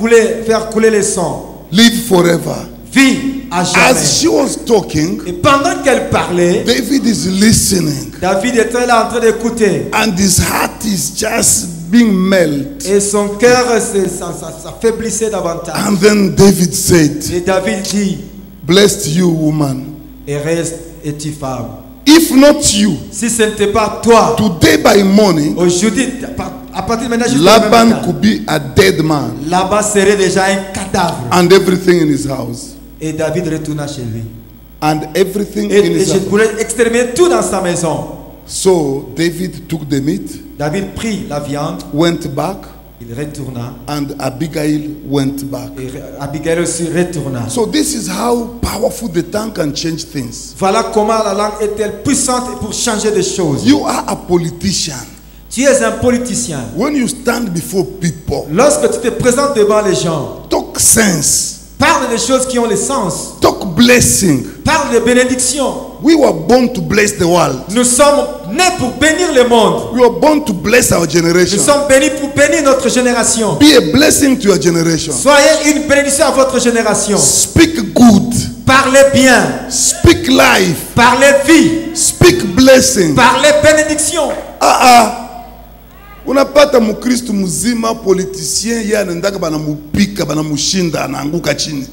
faire couler le sang. Live forever. Vie à As jamais. she was talking, Et pendant qu'elle parlait, David is listening. David était là en train d'écouter. And his heart is just being melted. Et son cœur s'affaiblissait davantage. And then David said, Et David dit, blessed you, woman. et reste es-tu femme. If not you, Si ce n'était pas toi, today by morning, aujourd'hui, à partir de maintenant, jusqu'à demain Laban matin, could be a dead man là-bas serait déjà un cadavre. and everything in his house. Et David retourna chez lui. and everything Et, in et his je house. voulais exterminer tout dans sa maison. So David took the meat, David prit la viande, went back, il retourna. and Abigail went back. Et Abigail aussi retourna. So this is how powerful the tongue can change things. Voilà comment la langue est-elle puissante pour changer des choses. You are a politician. Tu es un politicien. When you stand before people, Lorsque tu te présentes devant les gens, talk sense, parle des choses qui ont le sens. talk blessing. Parle de bénédiction. We were born to bless the world. Nous sommes nés pour bénir le monde. We were born to bless our Nous generation. sommes bénis pour bénir notre génération. Be a blessing to your generation. Soyez une bénédiction à votre génération. Speak good. Parlez bien. Speak life. Parlez vie. Speak blessing. Parlez bénédiction. Unapata mukristu mzima politicien yeye anaendaka banamupika banamushinda anaanguka chini.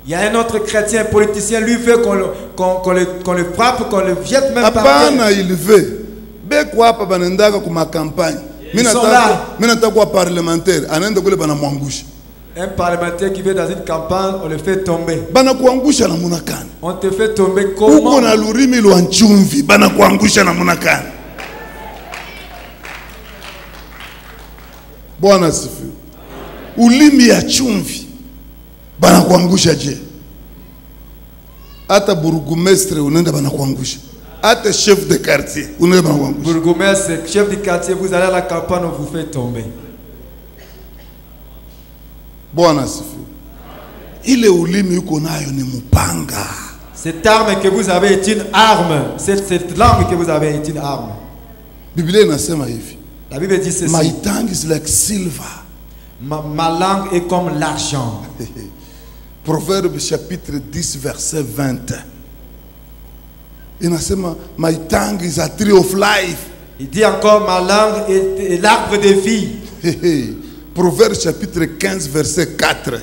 Il y a un autre chrétien politicien, lui veut qu'on le frappe, qu'on le jette même par Hapana, terre. il veut. Beko hapa banaendaka kuma campagne. Mimi nataka kuwa parlementaire, anaenda kule banamwangusha. Un parlementaire qui veut dans une campagne, on le fait tomber. Banakuangusha namuna gani? On te fait tomber comment? Uko na lurimi lwa nchumvi, banakuangusha namuna gani? Bwana asifiwe. Ulimi ya chumvi banakuangusha je? Hata burgomestre unaenda banakuangusha. Hata chef de quartier unaenda banakuangusha. Bourgmestre, chef du quartier, vous allez à la campagne, on vous fait tomber. Bwana asifiwe. Ile ulimi uko nayo ni mupanga. Cette arme que vous avez est une arme. Cette langue que vous avez est une arme. Biblia inasema hivi. La Bible dit ceci. My tongue is like silver. Ma langue est comme l'argent. Proverbe chapitre 10 verset 20. Inasema my tongue is a tree of life. Il dit encore ma langue est l'arbre de vie. Proverbe chapitre 15 verset 4.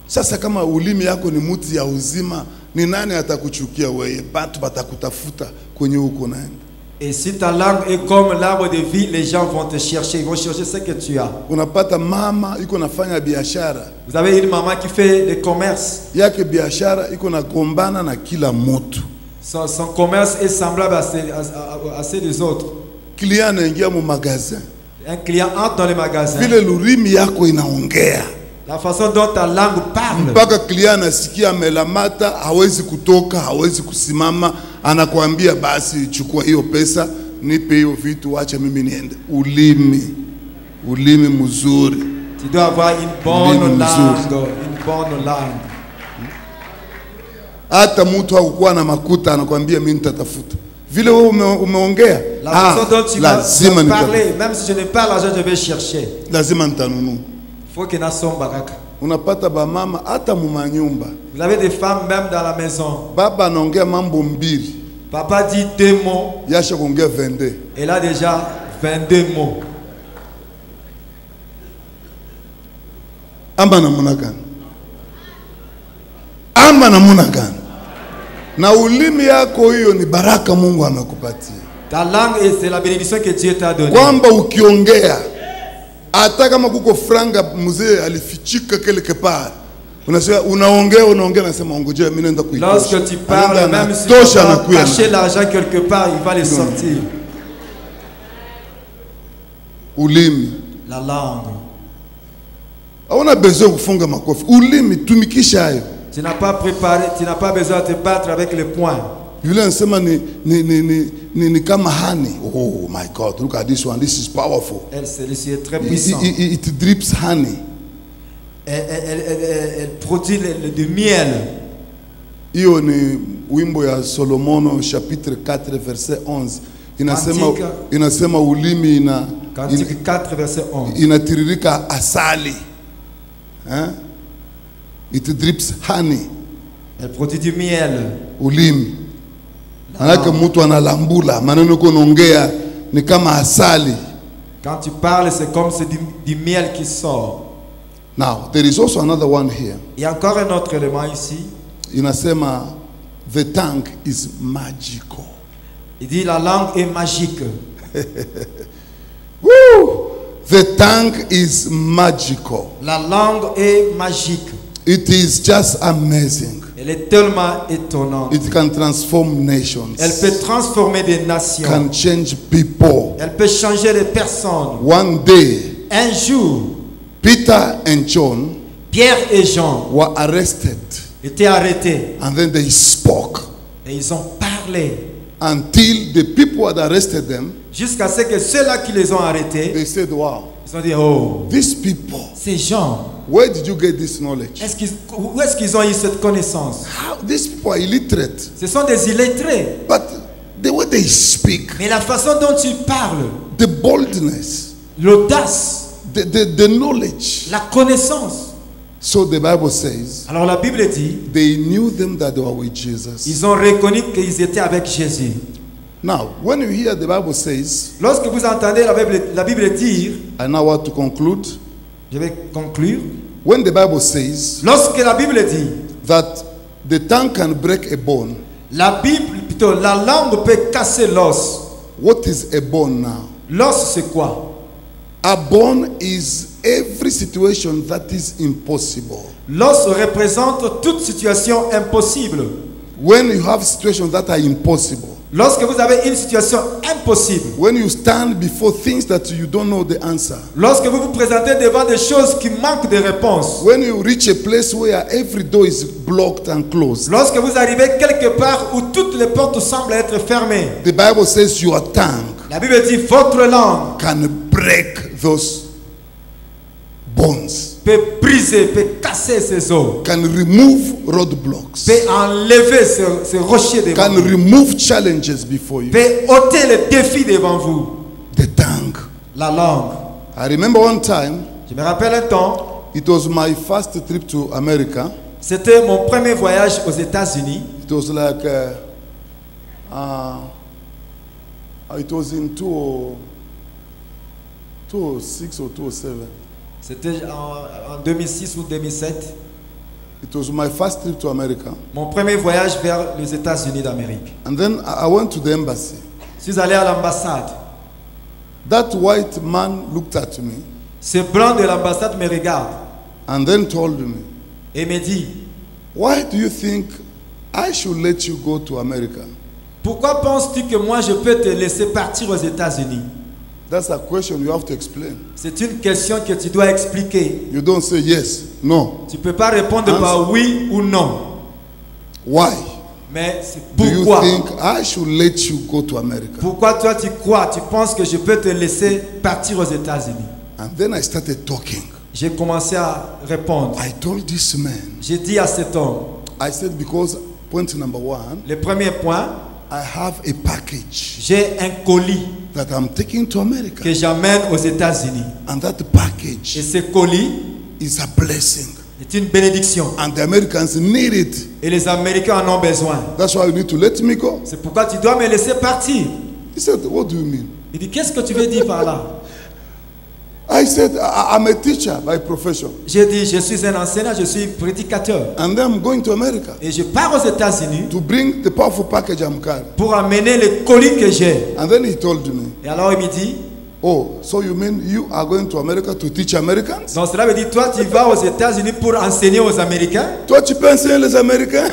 Sasa kama ulimi yako ni muti ya uzima, ni nani atakuchukia wewe? Batu batakutafuta kwenye uko naenda. Et si ta langue est comme l'arbre de vie, les gens vont te chercher, ils vont chercher ce que tu as. Unapata mama iko nafanya biashara. Vous avez une maman qui fait des commerces. Yake biashara iko na gombana na kila mtu. Son commerce est semblable à ceux des autres. Client anaingia mu magasin. Un client entre dans le magasin. Vile lurimi yako inaongea. La façon dont ta langue parle. Mpaka client anasikia amelamata, hawezi kutoka, hawezi kusimama, anakuambia basi chukua hiyo pesa, nipe hiyo vitu, acha mimi niende. Ulimi mzuri. Tu dois avoir une bonne langue, une bonne langue. Hata mtu hakuwa na makuta anakuambia mimi nitatafuta. Vile wewe umeongea, la façon dont tu lazima vas parler, même si je n'ai pas l'argent, je vais chercher. Lazima nitanunua. Faut que nasom baraka. Unapata ba mama hata mumanyumba. Vous avez des femmes même dans la maison. Baba anaongea mambo mbili. Papa dit 2 mots. Yasha kuongea 22. Elle a déjà 22 mots. Ama namuna gani? Ama namuna gani? Na ulimi yako hiyo ni baraka Mungu amekupatia. Ta langue c'est la bénédiction que Dieu t'a donnée. Kwamba ukiongea hata kama kuko franga mzee alifichika quelque part. Unasema unaongea nasema ngojea mimi naenda kuitosha. Lorsque tu parles, même si tu as caché l'argent quelque part, il va le sortir. Ulimi. La langue. Hauna besoin kufunga makofi. Ulimi tumikisha hayo. Tu n'as pas préparé, tu n'as pas besoin de te battre avec les poings. Biblia inasema ni kama honey. Oh my God, look at this one. This is powerful. Celle-ci est très puissante. It drips honey. Elle produit du miel. Hiyo ni wimbo ya Solomono chapitre 4 verset 11. Inasema ulimi Cantique 4 verset 11. Inatiririka asali. It drips honey. Elle produit du miel. Ulimi. Manake mtu analambula, maneno kunaongea ni kama asali. Quand tu parles, c'est comme c'est du miel qui sort. Now, there is also another one here. Il y a encore un autre élément ici. Inasema the tongue is magical. Il dit la langue est magique. Woo! The tongue is magical. La langue est magique. It is just amazing. Elle est tellement étonnante. It can transform nations. Elle peut transformer des nations. Can change people. Elle peut changer les personnes. One day, Un jour, Peter and John Pierre et Jean were arrested, étaient arrêtés and then they spoke et ils ont parlé until the people had arrested them. jusqu'à ce que ceux-là qui les ont arrêtés, They said, wow, ils ont dit, oh, these people, ces gens, where did you get this knowledge? où est-ce qu'ils ont eu cette connaissance? How these people are illiterate, Ce sont des illettrés. but the way they speak, Mais la façon dont tu parles, the boldness, l'audace, the knowledge. la connaissance. So the Bible says, Alors la Bible dit, they knew them that they were with Jesus. ils ont reconnu qu'ils étaient avec Jésus. Now, when you hear the Bible says, Lorsque vous entendez la Bible dire, I now want to conclude. je vais conclure. When the Bible says Lorsque la Bible dit, that the tongue can break a bone, la langue peut casser l'os. what is a bone now? L'os c'est quoi? A bone is every situation that is impossible. L'os représente toute situation impossible. When you have situations that are impossible, Lorsque vous avez une situation impossible, when you stand before things that you don't know the answer, lorsque vous vous présentez devant des choses qui manquent de réponse, when you reach a place where every door is blocked and closed, lorsque vous arrivez quelque part où toutes les portes semblent être fermées, the Bible says your tongue la Bible dit votre langue can break those bones, peut briser, peut casser ces os, can remove roadblocks, peut enlever ces rochers devant can vous, remove challenges before you. peut ôter les défis devant vous. The tongue. La langue. I remember one time, Je me rappelle un temps, it was my first trip to America. c'était mon premier voyage aux États-Unis. It was like, it was in 2006 or 2007. C'était en 2006 ou 2007. It was my first trip to America. Mon premier voyage vers les États-Unis d'Amérique. And then I went to the embassy. Je suis allé à l'ambassade. That white man looked at me Ce blanc de l'ambassade me regarde and then told me, et me dit, why do you think I should let you go to America? pourquoi penses-tu que moi je peux te laisser partir aux États-Unis? That's a question you have to explain. C'est une question que tu dois expliquer. You don't say yes, no. Tu ne peux pas répondre Answer. par oui ou non. Why? Mais c'est Do you pourquoi? think I should let you go to America? Pourquoi toi tu crois, tu penses que je peux te laisser partir aux États-Unis? And then I started talking. J'ai commencé à répondre. I told this man, J'ai dit à cet homme, I said, because point number one, le premier point, I have a package j'ai un colis that I'm taking to America. que j'amène aux États-Unis. And that Et package ce colis is a blessing. est une bénédiction. And the Americans need it. Et les Américains en ont besoin. That's why you need to let me go. C'est pourquoi tu dois me laisser partir. He said, what do you mean? Il dit, qu'est-ce que tu veux dire par là? I said, I'm a teacher by profession. J'ai dit, je suis un enseignant, je suis prédicateur. And then I'm going to America Et je pars aux États-Unis to bring the powerful package I'm carrying. pour amener les colis que j'ai. And then he told me, Et alors il me dit, oh, so you mean you are going to America to teach Americans? donc cela veut dire, toi tu vas aux États-Unis pour enseigner aux Américains? Toi, tu peux enseigner les Américains?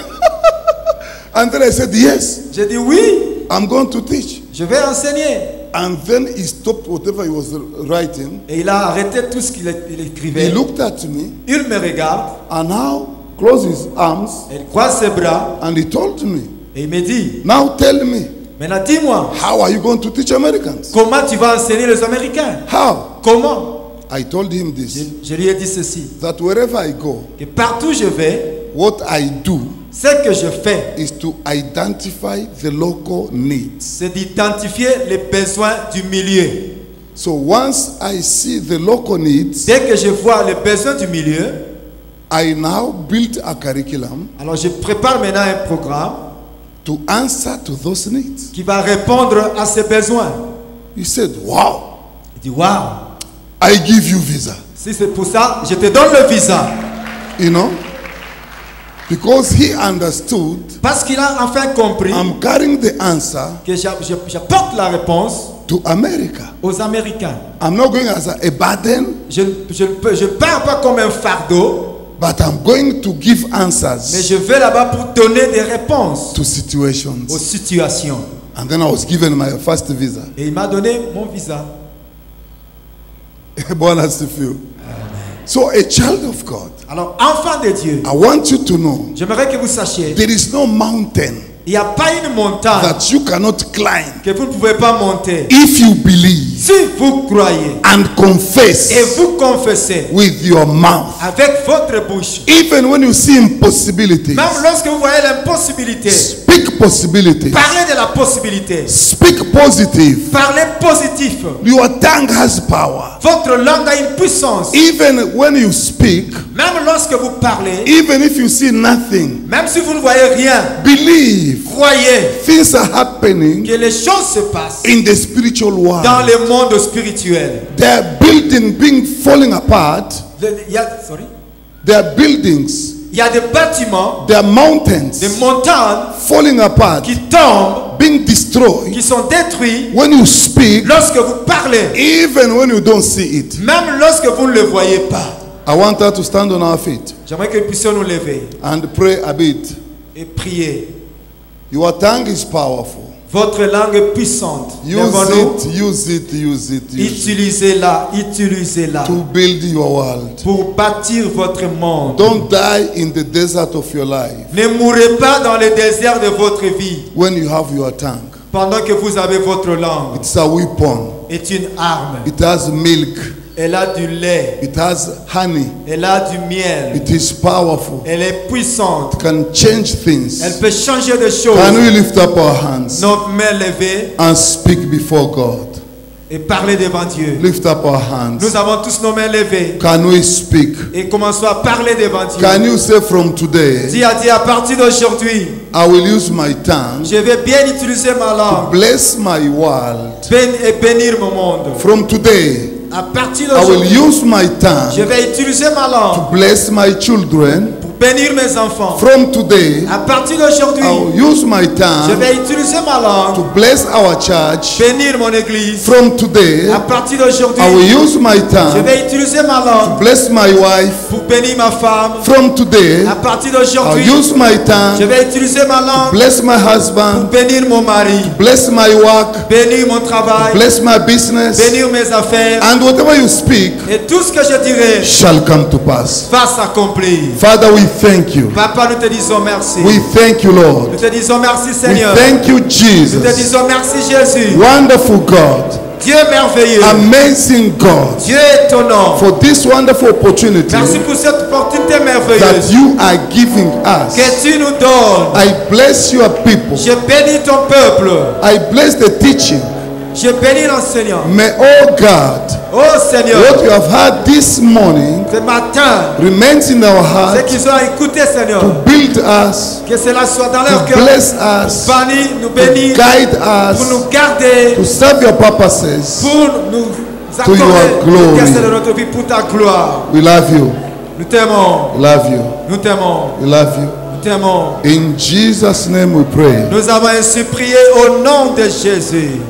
And then I said, yes, J'ai dit, oui, I'm going to teach. je vais enseigner. And then he stopped whatever he was writing. Et il a arrêté tout ce qu'il He écrivait. looked at me Il me regarde, and now closed his arms il croise ses bras and he told me, et il me dit, now tell me, maintenant dis-moi, how are you going to teach Americans? comment tu vas enseigner les Américains? How? Comment? I told him this, Je lui ai dit ceci, that wherever I go, que partout où je vais, what I do ce que je fais, is to identify the local needs. c'est d'identifier les besoins du milieu. So once I see the local needs, Dès que je vois les besoins du milieu, I now build a curriculum alors je prépare maintenant un programme to answer to those needs. qui va répondre à ces besoins. He said, wow, Il dit, waouh, I give you visa. si c'est pour ça, je te donne le visa. You know? Because he understood Parce qu'il a enfin compris I'm carrying the answer que j'apporte la réponse to America. aux Américains. I'm not going as a burden, Je pars pas comme un fardeau, But I'm going to give Mais answers je vais là-bas pour donner des réponses to situations. aux situations. And then I was given my first visa. Et il m'a donné mon visa. Bwana asifiwe. So a child of God, Alors, enfant de Dieu, I want you to know j'aimerais que vous sachiez, there is no mountain il n'y a pas une montagne that you cannot climb que vous ne pouvez pas monter. if you believe Si vous croyez and et confess vous confessez with your mouth. avec votre bouche, Even when you see impossibilities, même lorsque vous voyez l'impossibilité, speak possibilities. parlez de la possibilité. Speak positive. Parlez positif. Your tongue has power. Votre langue a une puissance. Even when you speak, Même lorsque vous parlez, even if you see nothing, même si vous ne voyez rien, believe croyez things are happening que les choses se passent in the spiritual world. dans le monde spirituel. Their building being falling apart. Il y a, sorry. Their buildings, Il y a des bâtiments, their mountains des montagnes falling apart, qui tombent, being destroyed. qui sont détruits When you speak, lorsque vous parlez, even when you don't see it. même lorsque vous ne le voyez pas. I want us to stand on our feet J'aimerais que nous puissions nous lever and pray a bit. et prier. Your tongue is powerful. Votre langue est puissante. Use Lèvons-nous. it, use it, use it, use it Utilisez-la, utilisez-la to build your world. pour bâtir votre monde. Don't die in the desert of your life Ne mourrez pas dans le désert de votre vie when you have your tongue. pendant que vous avez votre langue. It's a weapon. C'est une arme. It has milk. Elle a du lait. It has honey. Elle a du miel. It is powerful. Elle est puissante. It can change things. Elle peut changer de choses. Can we lift up our hands Notre main levée and speak before God? et parler devant Dieu. Lift up our hands. Nous avons tous nos mains levées Can we speak? et commençons à parler devant Dieu. Can you say from today, Dis à Dieu, à partir d'aujourd'hui, I will use my tongue je vais bien utiliser ma langue bless my world. et bénir mon monde. From today, À partir I will d'aujourd'hui, use my je tongue vais utiliser ma langue to bless my children. pour bénir mes enfants. From today, À partir d'aujourd'hui, I will use my je tongue vais utiliser ma to langue, bless our church. bénir mon église. From today, À partir d'aujourd'hui, I will use my je tongue vais utiliser ma to langue bless my wife. pour bénir ma femme. From today, À partir I'll d'aujourd'hui, use my je tongue vais utiliser ma to langue bless my pour husband, bénir mon mari, bless my work, bénir mon travail, bless my business, bénir mes affaires. and whatever you speak Et tout ce que je dirai shall come to pass. va s'accomplir. Father, we thank you. Papa, nous te disons merci. We thank you, Lord. Nous te disons merci, We Seigneur. thank you, Nous te Jesus. disons merci, Jésus. Wonderful God, Dieu merveilleux. amazing God, Dieu étonnant. for this wonderful opportunity Merci pour cette opportunité that merveilleuse you are giving us. que tu nous donnes. I bless your people. Je bénis ton peuple. I bless the teaching. Je bénis l'enseignant. May, oh God, Oh Seigneur, what you have heard this morning ce matin, remains in our ce heart qu'ils ont écouté, Seigneur, to build us, que cela soit dans leur to cœur. bless us, Bénis, nous to bénir, guide pour us, nous garder, to serve your purposes. pour nous To your accorder glory. le test de notre vie pour ta gloire. We love you. Nous t'aimons, We love you. nous t'aimons, We love you. nous t'aimons. In Jesus' name we pray. Nous avons ainsi prié au nom de Jésus.